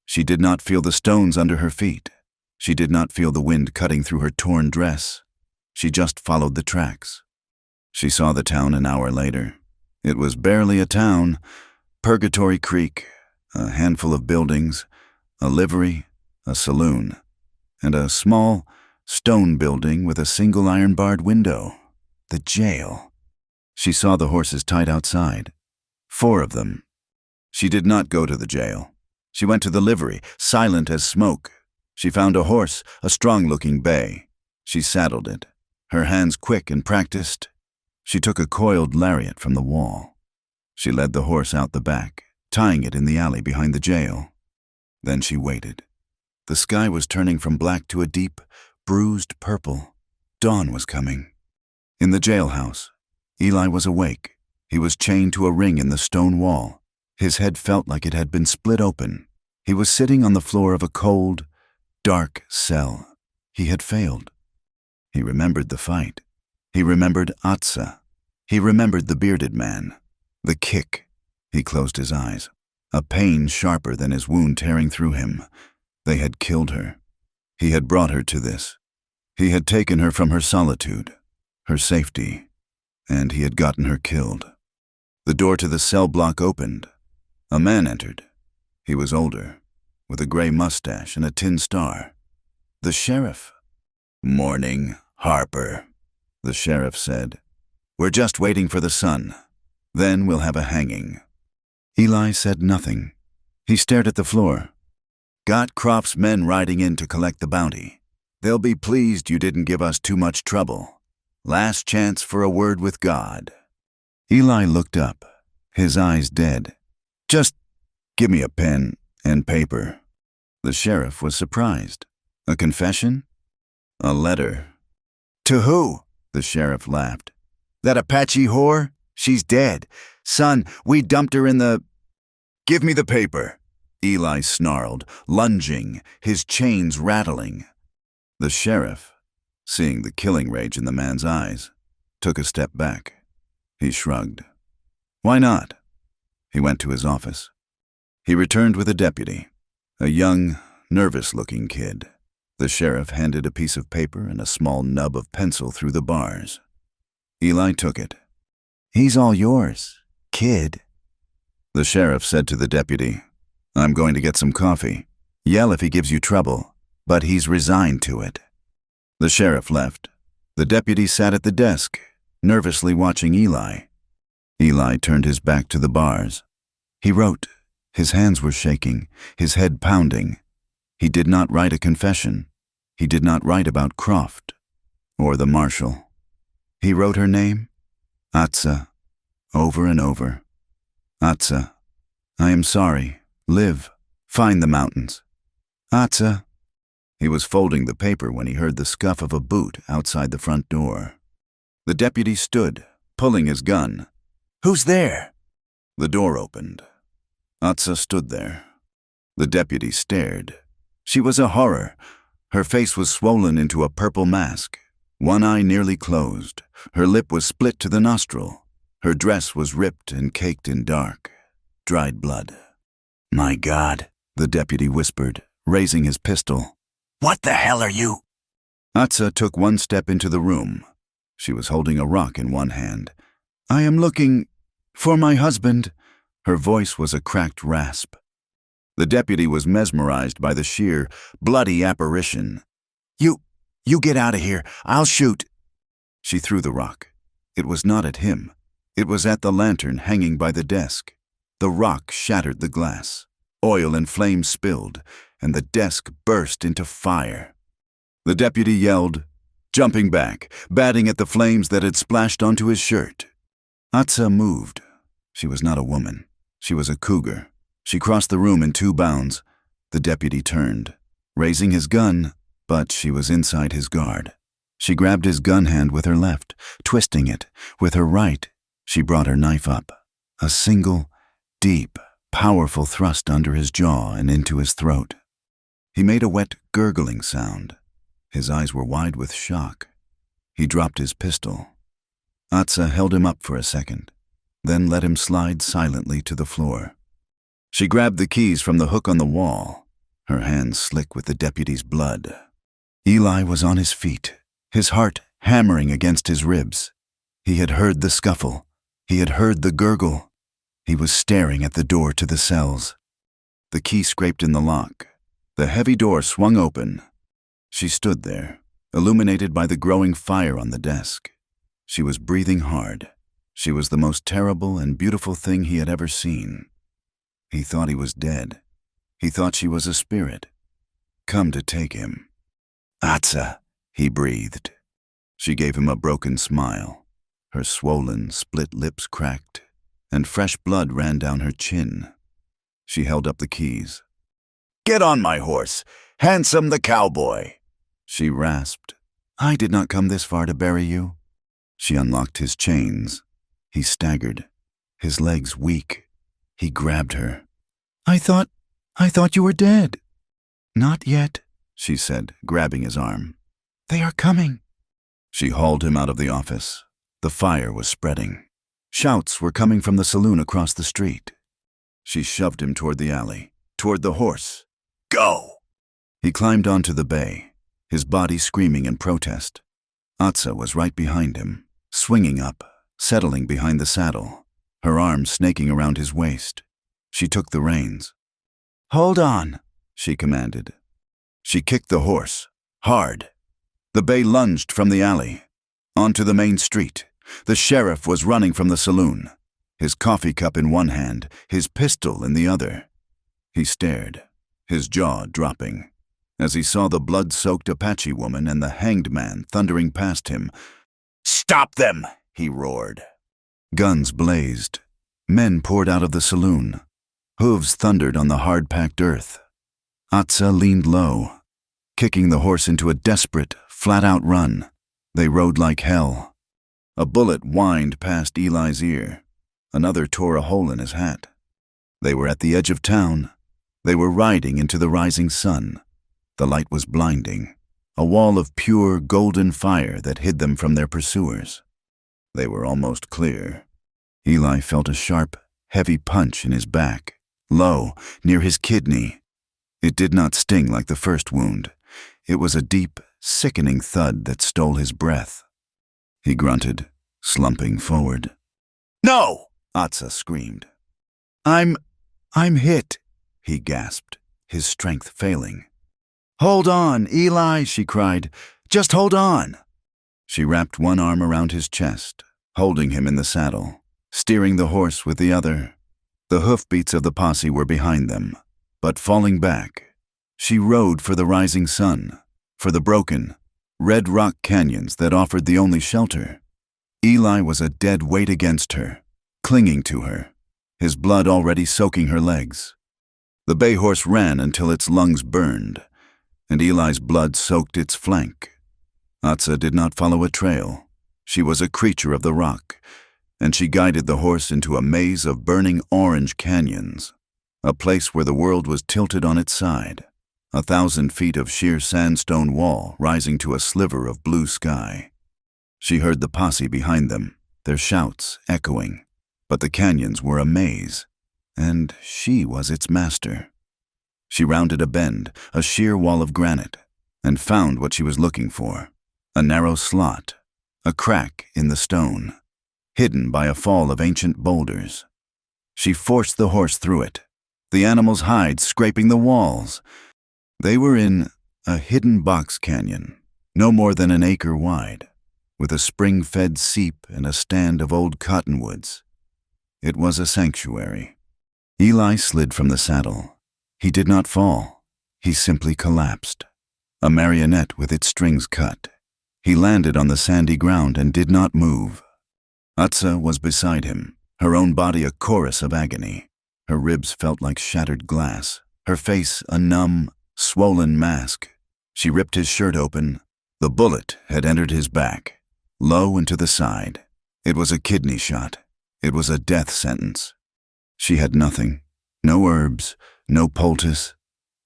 She did not feel the stones under her feet. She did not feel the wind cutting through her torn dress. She just followed the tracks. She saw the town an hour later. It was barely a town. Purgatory Creek, a handful of buildings, a livery, a saloon, and a small stone building with a single iron-barred window. The jail. She saw the horses tied outside. 4 of them. She did not go to the jail. She went to the livery, silent as smoke. She found a horse, a strong-looking bay. She saddled it, her hands quick and practiced. She took a coiled lariat from the wall. She led the horse out the back, tying it in the alley behind the jail. Then she waited. The sky was turning from black to a deep, bruised purple. Dawn was coming. In the jailhouse, Eli was awake. He was chained to a ring in the stone wall. His head felt like it had been split open. He was sitting on the floor of a cold, dark cell. He had failed. He remembered the fight. He remembered Atsa. He remembered the bearded man. The kick. He closed his eyes. A pain sharper than his wound tearing through him. They had killed her. He had brought her to this. He had taken her from her solitude, her safety, and he had gotten her killed. The door to the cell block opened. A man entered. He was older, with a gray mustache and a tin star. The sheriff. "Morning, Harper," the sheriff said. "We're just waiting for the sun. Then we'll have a hanging." Eli said nothing. He stared at the floor. "Got Croft's men riding in to collect the bounty. They'll be pleased you didn't give us too much trouble. Last chance for a word with God." Eli looked up, his eyes dead. "Just give me a pen and paper." The sheriff was surprised. "A confession?" "A letter." "To who?" The sheriff laughed. "That Apache whore? She's dead. Son, we dumped her in the—" "Give me the paper," Eli snarled, lunging, his chains rattling. The sheriff, seeing the killing rage in the man's eyes, took a step back. He shrugged. "Why not?" He went to his office. He returned with a deputy, a young, nervous-looking kid. The sheriff handed a piece of paper and a small nub of pencil through the bars. Eli took it. "He's all yours, kid." The sheriff said to the deputy, "I'm going to get some coffee. Yell if he gives you trouble, but he's resigned to it." The sheriff left. The deputy sat at the desk, nervously watching Eli. Eli turned his back to the bars. He wrote. His hands were shaking, his head pounding. He did not write a confession. He did not write about Croft or the marshal. He wrote her name, Atsa, over and over. "Atsa, I am sorry. Live. Find the mountains. Atsa." He was folding the paper when he heard the scuff of a boot outside the front door. The deputy stood, pulling his gun. "Who's there?" The door opened. Atsa stood there. The deputy stared. She was a horror. Her face was swollen into a purple mask. One eye nearly closed. Her lip was split to the nostril. Her dress was ripped and caked in dark, dried blood. "My God," the deputy whispered, raising his pistol. "What the hell are you?" Atsa took one step into the room. She was holding a rock in one hand. "I am looking for my husband." Her voice was a cracked rasp. The deputy was mesmerized by the sheer, bloody apparition. You get out of here. I'll shoot." She threw the rock. It was not at him. It was at the lantern hanging by the desk. The rock shattered the glass. Oil and flame spilled, and the desk burst into fire. The deputy yelled, jumping back, batting at the flames that had splashed onto his shirt. Atsa moved. She was not a woman. She was a cougar. She crossed the room in 2 bounds. The deputy turned, raising his gun, but she was inside his guard. She grabbed his gun hand with her left, twisting it. With her right, she brought her knife up. A single, deep, powerful thrust under his jaw and into his throat. He made a wet, gurgling sound. His eyes were wide with shock. He dropped his pistol. Atsa held him up for a second, then let him slide silently to the floor. She grabbed the keys from the hook on the wall, her hands slick with the deputy's blood. Eli was on his feet, his heart hammering against his ribs. He had heard the scuffle. He had heard the gurgle. He was staring at the door to the cells. The key scraped in the lock. The heavy door swung open. She stood there, illuminated by the growing fire on the desk. She was breathing hard. She was the most terrible and beautiful thing he had ever seen. He thought he was dead. He thought she was a spirit, come to take him. "Atsa," he breathed. She gave him a broken smile. Her swollen, split lips cracked, and fresh blood ran down her chin. She held up the keys. "Get on my horse, Handsome the Cowboy," she rasped. "I did not come this far to bury you." She unlocked his chains. He staggered, his legs weak. He grabbed her. I thought you were dead." "Not yet," she said, grabbing his arm. "They are coming." She hauled him out of the office. The fire was spreading. Shouts were coming from the saloon across the street. She shoved him toward the alley, toward the horse. "Go!" He climbed onto the bay, his body screaming in protest. Atsa was right behind him, swinging up, settling behind the saddle, her arms snaking around his waist. She took the reins. "Hold on," she commanded. She kicked the horse, hard. The bay lunged from the alley, onto the main street. The sheriff was running from the saloon, his coffee cup in one hand, his pistol in the other. He stared, his jaw dropping, as he saw the blood-soaked Apache woman and the hanged man thundering past him. "Stop them!" he roared. Guns blazed. Men poured out of the saloon. Hooves thundered on the hard-packed earth. Atsa leaned low, kicking the horse into a desperate, flat-out run. They rode like hell. A bullet whined past Eli's ear. Another tore a hole in his hat. They were at the edge of town. They were riding into the rising sun. The light was blinding, a wall of pure, golden fire that hid them from their pursuers. They were almost clear. Eli felt a sharp, heavy punch in his back, low, near his kidney. It did not sting like the first wound. It was a deep, sickening thud that stole his breath. He grunted, slumping forward. "No!" Atsa screamed. I'm hit," he gasped, his strength failing. "Hold on, Eli," she cried. "Just hold on." She wrapped one arm around his chest, holding him in the saddle, steering the horse with the other. The hoofbeats of the posse were behind them, but falling back. She rode for the rising sun, for the broken, red rock canyons that offered the only shelter. Eli was a dead weight against her, clinging to her, his blood already soaking her legs. The bay horse ran until its lungs burned, and Eli's blood soaked its flank. Atsa did not follow a trail. She was a creature of the rock, and she guided the horse into a maze of burning orange canyons, a place where the world was tilted on its side, 1,000 feet of sheer sandstone wall rising to a sliver of blue sky. She heard the posse behind them, their shouts echoing, but the canyons were a maze, and she was its master. She rounded a bend, a sheer wall of granite, and found what she was looking for, a narrow slot, a crack in the stone, hidden by a fall of ancient boulders. She forced the horse through it, the animal's hide scraping the walls. They were in a hidden box canyon, no more than an acre wide, with a spring-fed seep and a stand of old cottonwoods. It was a sanctuary. Eli slid from the saddle. He did not fall. He simply collapsed, a marionette with its strings cut. He landed on the sandy ground and did not move. Atsa was beside him, her own body a chorus of agony. Her ribs felt like shattered glass, her face a numb, swollen mask. She ripped his shirt open. The bullet had entered his back, low into the side. It was a kidney shot. It was a death sentence. She had nothing, no herbs, no poultice.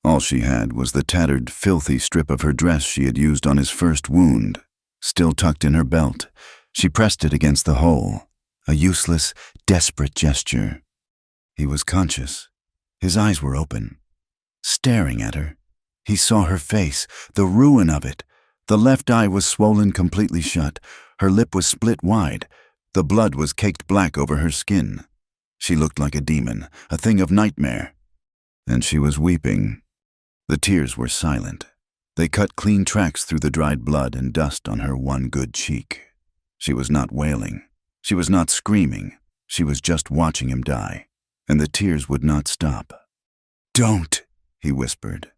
All she had was the tattered, filthy strip of her dress she had used on his first wound, still tucked in her belt. She pressed it against the hole, a useless, desperate gesture. He was conscious. His eyes were open, staring at her. He saw her face, the ruin of it. The left eye was swollen completely shut. Her lip was split wide, The blood was caked black over her skin. She looked like a demon, a thing of nightmare. And she was weeping. The tears were silent. They cut clean tracks through the dried blood and dust on her one good cheek. She was not wailing. She was not screaming. She was just watching him die. And the tears would not stop. "Don't," he whispered.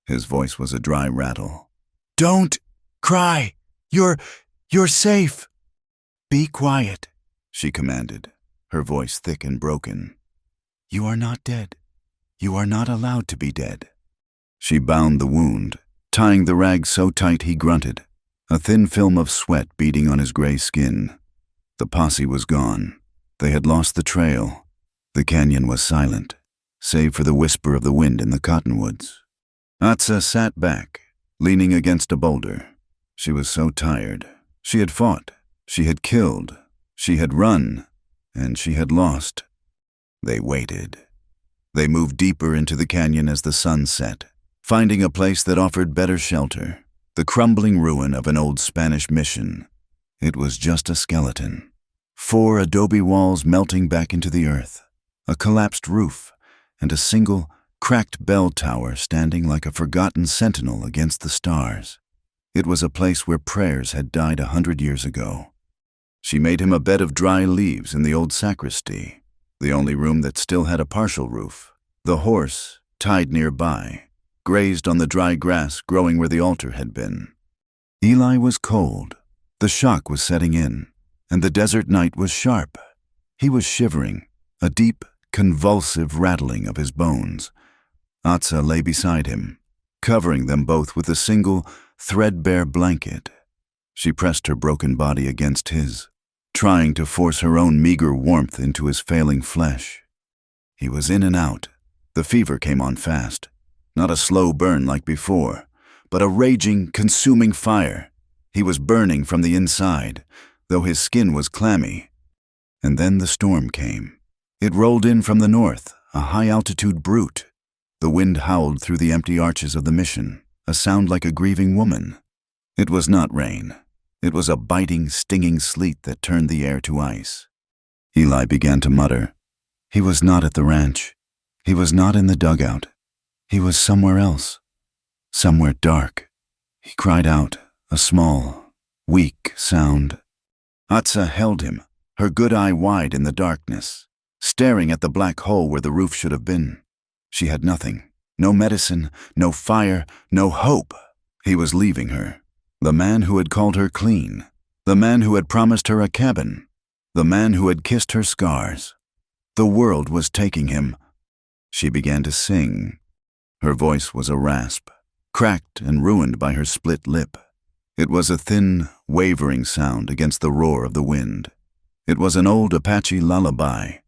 His voice was a dry rattle. "Don't cry. You're safe." "Be quiet," she commanded, her voice thick and broken. "You are not dead. You are not allowed to be dead." She bound the wound, tying the rag so tight he grunted, a thin film of sweat beading on his gray skin. The posse was gone. They had lost the trail. The canyon was silent, save for the whisper of the wind in the cottonwoods. Atsa sat back, leaning against a boulder. She was so tired. She had fought. She had killed. She had run. And she had lost. They waited. They moved deeper into the canyon as the sun set, finding a place that offered better shelter, the crumbling ruin of an old Spanish mission. It was just a skeleton. 4 adobe walls melting back into the earth, a collapsed roof, and a single, cracked bell tower standing like a forgotten sentinel against the stars. It was a place where prayers had died 100 years ago. She made him a bed of dry leaves in the old sacristy, the only room that still had a partial roof. The horse, tied nearby, grazed on the dry grass growing where the altar had been. Eli was cold. The shock was setting in, and the desert night was sharp. He was shivering, a deep, convulsive rattling of his bones. Atsa lay beside him, covering them both with a single, threadbare blanket. She pressed her broken body against his, trying to force her own meager warmth into his failing flesh. He was in and out. The fever came on fast. Not a slow burn like before, but a raging, consuming fire. He was burning from the inside, though his skin was clammy. And then the storm came. It rolled in from the north, a high-altitude brute. The wind howled through the empty arches of the mission, a sound like a grieving woman. It was not rain. It was a biting, stinging sleet that turned the air to ice. Eli began to mutter. He was not at the ranch. He was not in the dugout. He was somewhere else. Somewhere dark. He cried out, a small, weak sound. Atsa held him, her good eye wide in the darkness, staring at the black hole where the roof should have been. She had nothing. No medicine, no fire, no hope. He was leaving her. The man who had called her clean. The man who had promised her a cabin. The man who had kissed her scars. The world was taking him. She began to sing. Her voice was a rasp, cracked and ruined by her split lip. It was a thin, wavering sound against the roar of the wind. It was an old Apache lullaby,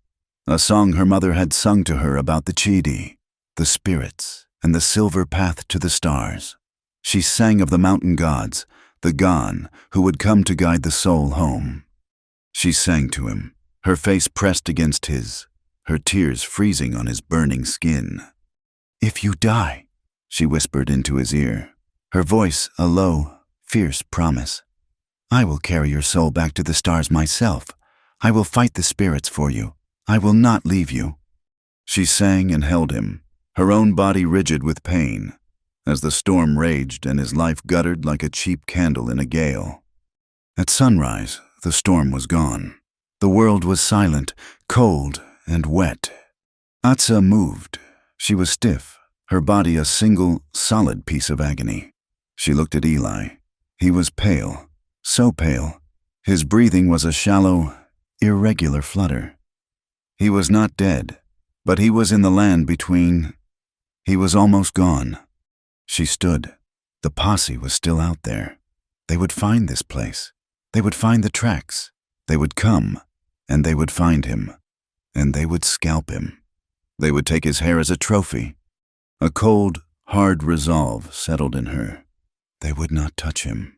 a song her mother had sung to her about the Chidi, the spirits, and the silver path to the stars. She sang of the mountain gods, the Gan, who would come to guide the soul home. She sang to him, her face pressed against his, her tears freezing on his burning skin. "If you die," she whispered into his ear, her voice a low, fierce promise. "I will carry your soul back to the stars myself. I will fight the spirits for you. I will not leave you." She sang and held him, her own body rigid with pain, as the storm raged and his life guttered like a cheap candle in a gale. At sunrise, the storm was gone. The world was silent, cold, and wet. Atsa moved. She was stiff, her body a single, solid piece of agony. She looked at Eli. He was pale, so pale. His breathing was a shallow, irregular flutter. He was not dead, but he was in the land between. He was almost gone. She stood. The posse was still out there. They would find this place. They would find the tracks. They would come, and they would find him. And they would scalp him. They would take his hair as a trophy. A cold, hard resolve settled in her. They would not touch him.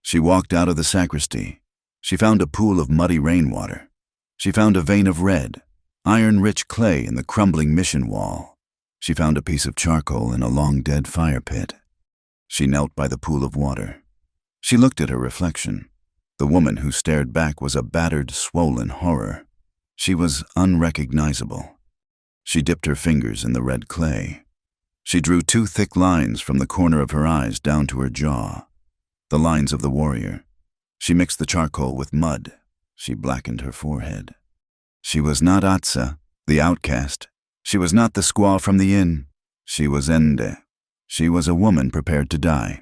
She walked out of the sacristy. She found a pool of muddy rainwater. She found a vein of red, iron-rich clay in the crumbling mission wall. She found a piece of charcoal in a long-dead fire pit. She knelt by the pool of water. She looked at her reflection. The woman who stared back was a battered, swollen horror. She was unrecognizable. She dipped her fingers in the red clay. She drew 2 thick lines from the corner of her eyes down to her jaw, the lines of the warrior. She mixed the charcoal with mud. She blackened her forehead. She was not Atsa, the outcast. She was not the squaw from the inn. She was Ende. She was a woman prepared to die.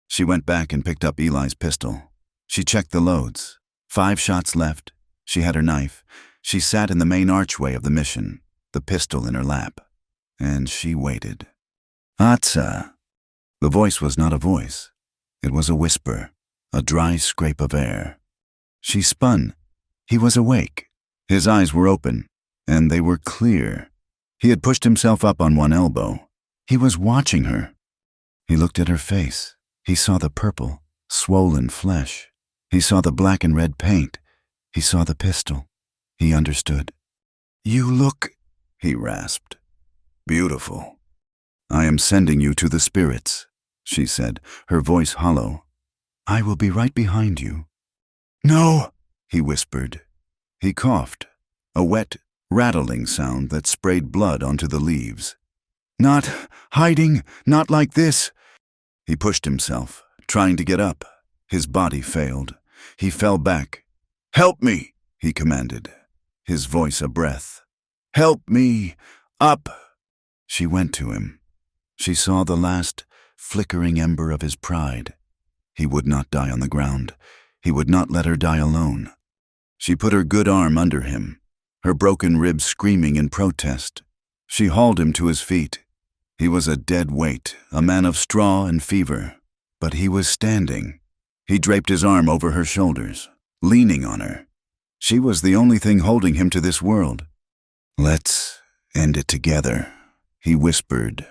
She went back and picked up Eli's pistol. She checked the loads. 5 shots left. She had her knife. She sat in the main archway of the mission, the pistol in her lap. And she waited. Atsa. The voice was not a voice. It was a whisper, a dry scrape of air. She spun. He was awake. His eyes were open, and they were clear. He had pushed himself up on one elbow. He was watching her. He looked at her face. He saw the purple, swollen flesh. He saw the black and red paint. He saw the pistol. He understood. "You look," he rasped, "beautiful. I am sending you to the spirits," she said, her voice hollow. "I will be right behind you." "No," he whispered. He coughed, a wet, rattling sound that sprayed blood onto the leaves. "Not hiding, not like this." He pushed himself, trying to get up. His body failed. He fell back. "Help me," he commanded, his voice a breath. "Help me, up." She went to him. She saw the last flickering ember of his pride. He would not die on the ground. He would not let her die alone. She put her good arm under him, her broken ribs screaming in protest. She hauled him to his feet. He was a dead weight, a man of straw and fever, but he was standing. He draped his arm over her shoulders, leaning on her. She was the only thing holding him to this world. "Let's end it together," he whispered.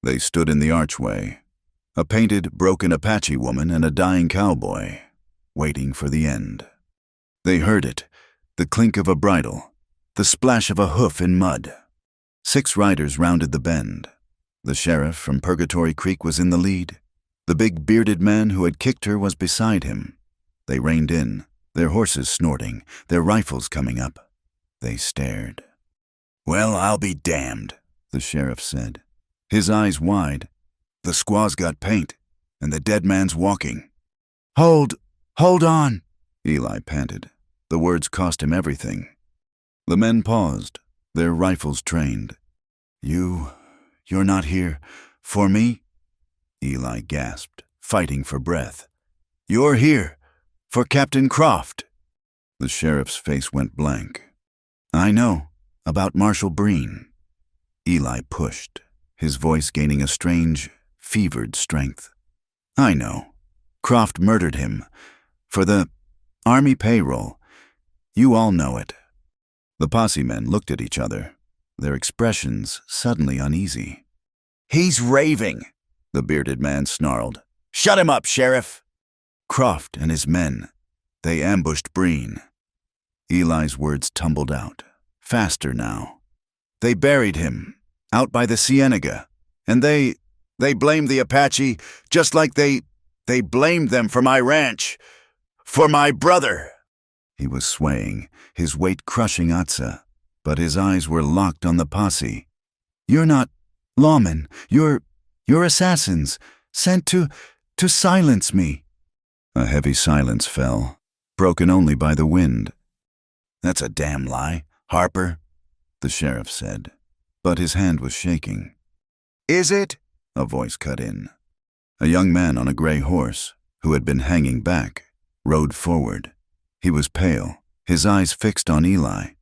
They stood in the archway, a painted, broken Apache woman and a dying cowboy, waiting for the end. They heard it, the clink of a bridle, the splash of a hoof in mud. 6 riders rounded the bend. The sheriff from Purgatory Creek was in the lead. The big bearded man who had kicked her was beside him. They reined in, their horses snorting, their rifles coming up. They stared. "Well, I'll be damned," the sheriff said, his eyes wide. "The squaw's got paint, and the dead man's walking." Hold on," Eli panted. The words cost him everything. The men paused, their rifles trained. You're not here for me?" Eli gasped, fighting for breath. "You're here for Captain Croft." The sheriff's face went blank. "I know about Marshal Breen." Eli pushed, his voice gaining a strange, fevered strength. "I know. Croft murdered him. For the Army payroll. You all know it." The posse men looked at each other, their expressions suddenly uneasy. "He's raving," the bearded man snarled. "Shut him up, Sheriff." Croft and his men. They ambushed Breen. Eli's words tumbled out, faster now. "They buried him, out by the Cienega. And they blamed the Apache just like they blamed them for my ranch. For my brother." He was swaying, his weight crushing Atsa, but his eyes were locked on the posse. "You're not lawmen. You're assassins, sent to silence me." A heavy silence fell, broken only by the wind. "That's a damn lie, Harper," the sheriff said, but his hand was shaking. "Is it?" a voice cut in. A young man on a gray horse, who had been hanging back, rode forward. He was pale, his eyes fixed on Eli.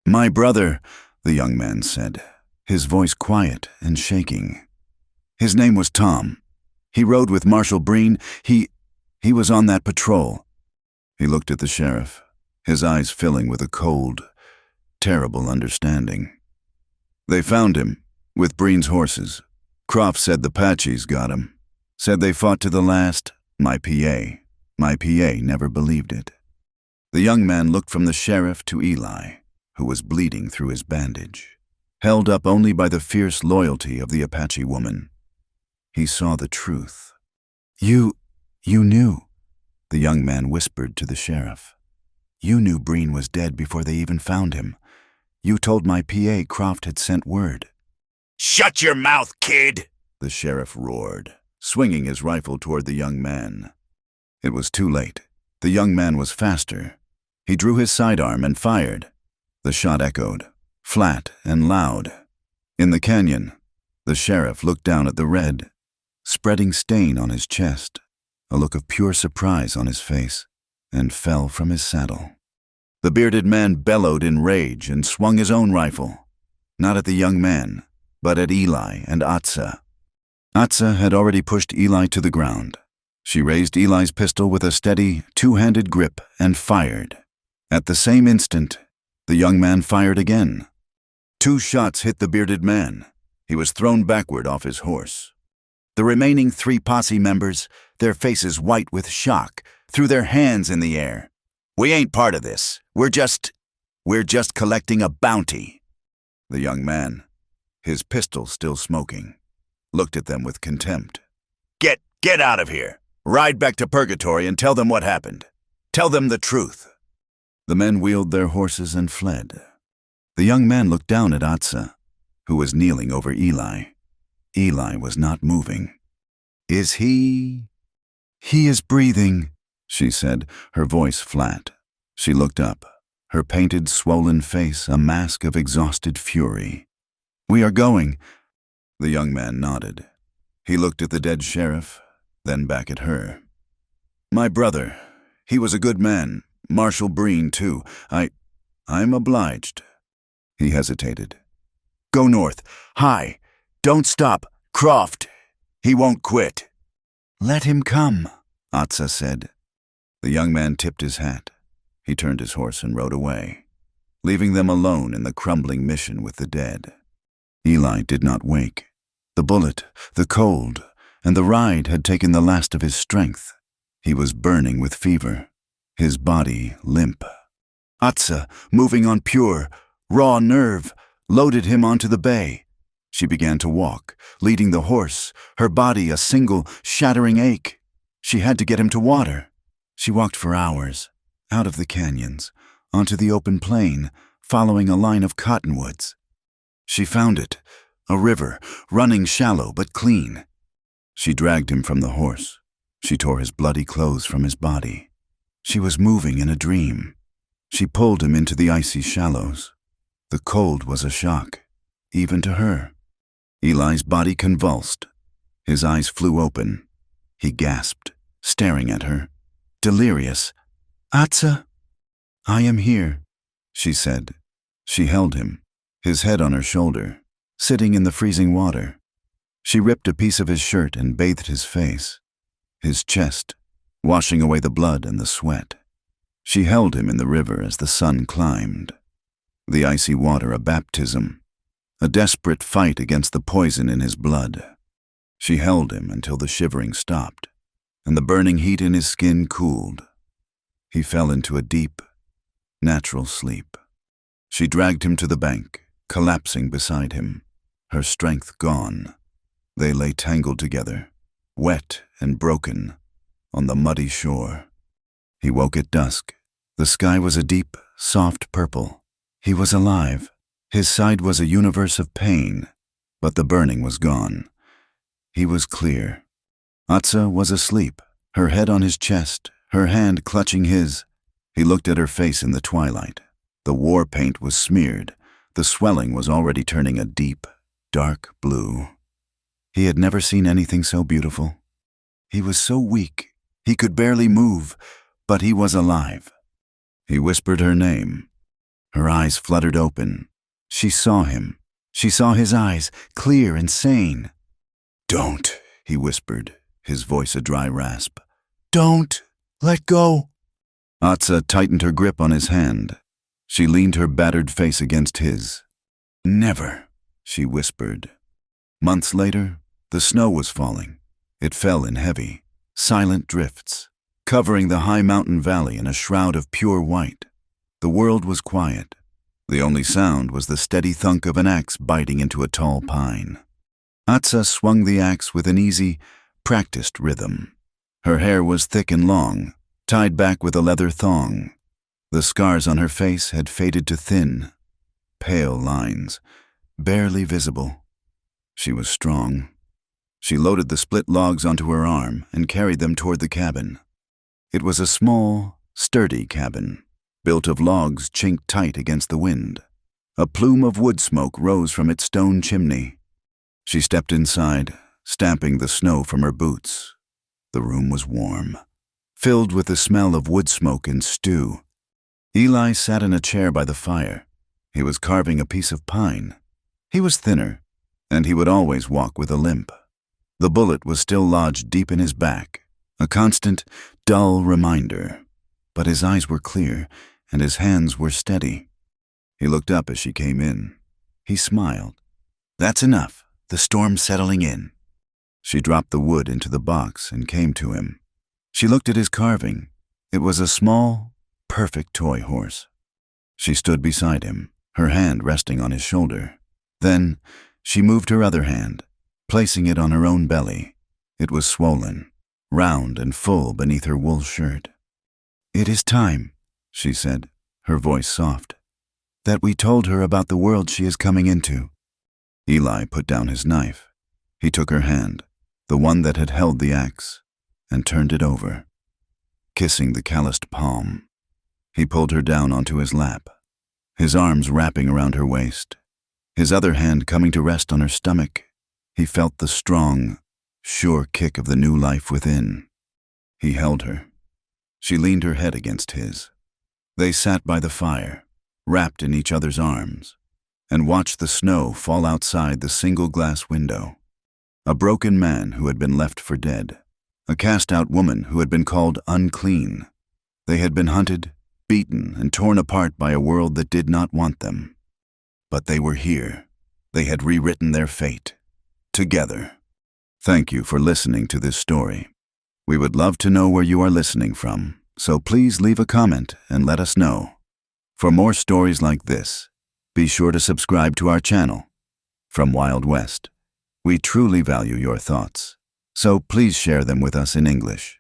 "My brother," the young man said, his voice quiet and shaking. "His name was Tom. He rode with Marshal Breen. He was on that patrol." He looked at the sheriff, his eyes filling with a cold, terrible understanding. "They found him, with Breen's horses. Croft said the Apaches got him. Said they fought to the last. My PA never believed it." The young man looked from the sheriff to Eli, who was bleeding through his bandage, held up only by the fierce loyalty of the Apache woman. He saw the truth. You knew. The young man whispered to the sheriff. "You knew Breen was dead before they even found him. You told my PA Croft had sent word." "Shut your mouth, kid!" the sheriff roared, swinging his rifle toward the young man. It was too late. The young man was faster. He drew his sidearm and fired. The shot echoed, flat and loud. In the canyon, the sheriff looked down at the red, spreading stain on his chest, a look of pure surprise on his face, and fell from his saddle. The bearded man bellowed in rage and swung his own rifle, not at the young man, but at Eli and Atsa. Atsa had already pushed Eli to the ground. She raised Eli's pistol with a steady, two-handed grip and fired. At the same instant, the young man fired again. 2 shots hit the bearded man. He was thrown backward off his horse. The remaining 3 posse members, their faces white with shock, threw their hands in the air. "We ain't part of this. We're just collecting a bounty." The young man, his pistol still smoking, looked at them with contempt. Get out of here. Ride back to Purgatory and tell them what happened. Tell them the truth." The men wheeled their horses and fled. The young man looked down at Atsa, who was kneeling over Eli. Eli was not moving. "Is he?" "He is breathing," she said, her voice flat. She looked up, her painted, swollen face a mask of exhausted fury. "We are going." The young man nodded. He looked at the dead sheriff, then back at her. "My brother, he was a good man. Marshal Breen, too. I'm obliged." He hesitated. "Go north. High. Don't stop. Croft. He won't quit." "Let him come," Atsa said. The young man tipped his hat. He turned his horse and rode away, leaving them alone in the crumbling mission with the dead. Eli did not wake. The bullet, the cold, and the ride had taken the last of his strength. He was burning with fever, his body limp. Atsa, moving on pure, raw nerve, loaded him onto the bay. She began to walk, leading the horse, her body a single, shattering ache. She had to get him to water. She walked for hours, out of the canyons, onto the open plain, following a line of cottonwoods. She found it, a river, running shallow but clean. She dragged him from the horse. She tore his bloody clothes from his body. She was moving in a dream. She pulled him into the icy shallows. The cold was a shock, even to her. Eli's body convulsed. His eyes flew open. He gasped, staring at her, delirious. "Atsa?" "I am here," she said. She held him, his head on her shoulder, sitting in the freezing water. She ripped a piece of his shirt and bathed his face, his chest, washing away the blood and the sweat. She held him in the river as the sun climbed. The icy water a baptism, a desperate fight against the poison in his blood. She held him until the shivering stopped, and the burning heat in his skin cooled. He fell into a deep, natural sleep. She dragged him to the bank, collapsing beside him, her strength gone. They lay tangled together, wet and broken, on the muddy shore. He woke at dusk. The sky was a deep, soft purple. He was alive. His side was a universe of pain, but the burning was gone. He was clear. Atsa was asleep, her head on his chest, her hand clutching his. He looked at her face in the twilight. The war paint was smeared. The swelling was already turning a deep, dark blue. He had never seen anything so beautiful. He was so weak, he could barely move, but he was alive. He whispered her name. Her eyes fluttered open. She saw him. She saw his eyes, clear and sane. "Don't," he whispered, his voice a dry rasp. "Don't. Let go." Atsa tightened her grip on his hand. She leaned her battered face against his. "Never," she whispered. Months later, the snow was falling. It fell in heavy, silent drifts, covering the high mountain valley in a shroud of pure white. The world was quiet. The only sound was the steady thunk of an axe biting into a tall pine. Atsa swung the axe with an easy, practiced rhythm. Her hair was thick and long, tied back with a leather thong. The scars on her face had faded to thin, pale lines, barely visible. She was strong. She loaded the split logs onto her arm and carried them toward the cabin. It was a small, sturdy cabin, built of logs chinked tight against the wind. A plume of wood smoke rose from its stone chimney. She stepped inside, stamping the snow from her boots. The room was warm, filled with the smell of wood smoke and stew. Eli sat in a chair by the fire. He was carving a piece of pine. He was thinner, and he would always walk with a limp. The bullet was still lodged deep in his back, a constant, dull reminder. But his eyes were clear, and his hands were steady. He looked up as she came in. He smiled. "That's enough. The storm's settling in." She dropped the wood into the box and came to him. She looked at his carving. It was a small, perfect toy horse. She stood beside him, her hand resting on his shoulder. Then she moved her other hand, placing it on her own belly. It was swollen, round and full beneath her wool shirt. "It is time," she said, her voice soft, "that we told her about the world she is coming into." Eli put down his knife. He took her hand, the one that had held the axe, and turned it over, kissing the calloused palm. He pulled her down onto his lap, his arms wrapping around her waist, his other hand coming to rest on her stomach. He felt the strong, sure kick of the new life within. He held her. She leaned her head against his. They sat by the fire, wrapped in each other's arms, and watched the snow fall outside the single glass window. A broken man who had been left for dead, a cast-out woman who had been called unclean. They had been hunted, beaten, and torn apart by a world that did not want them. But they were here. They had rewritten their fate. Together. Thank you for listening to this story. We would love to know where you are listening from, so please leave a comment and let us know. For more stories like this, be sure to subscribe to our channel. From Wild West, we truly value your thoughts, so please share them with us in English.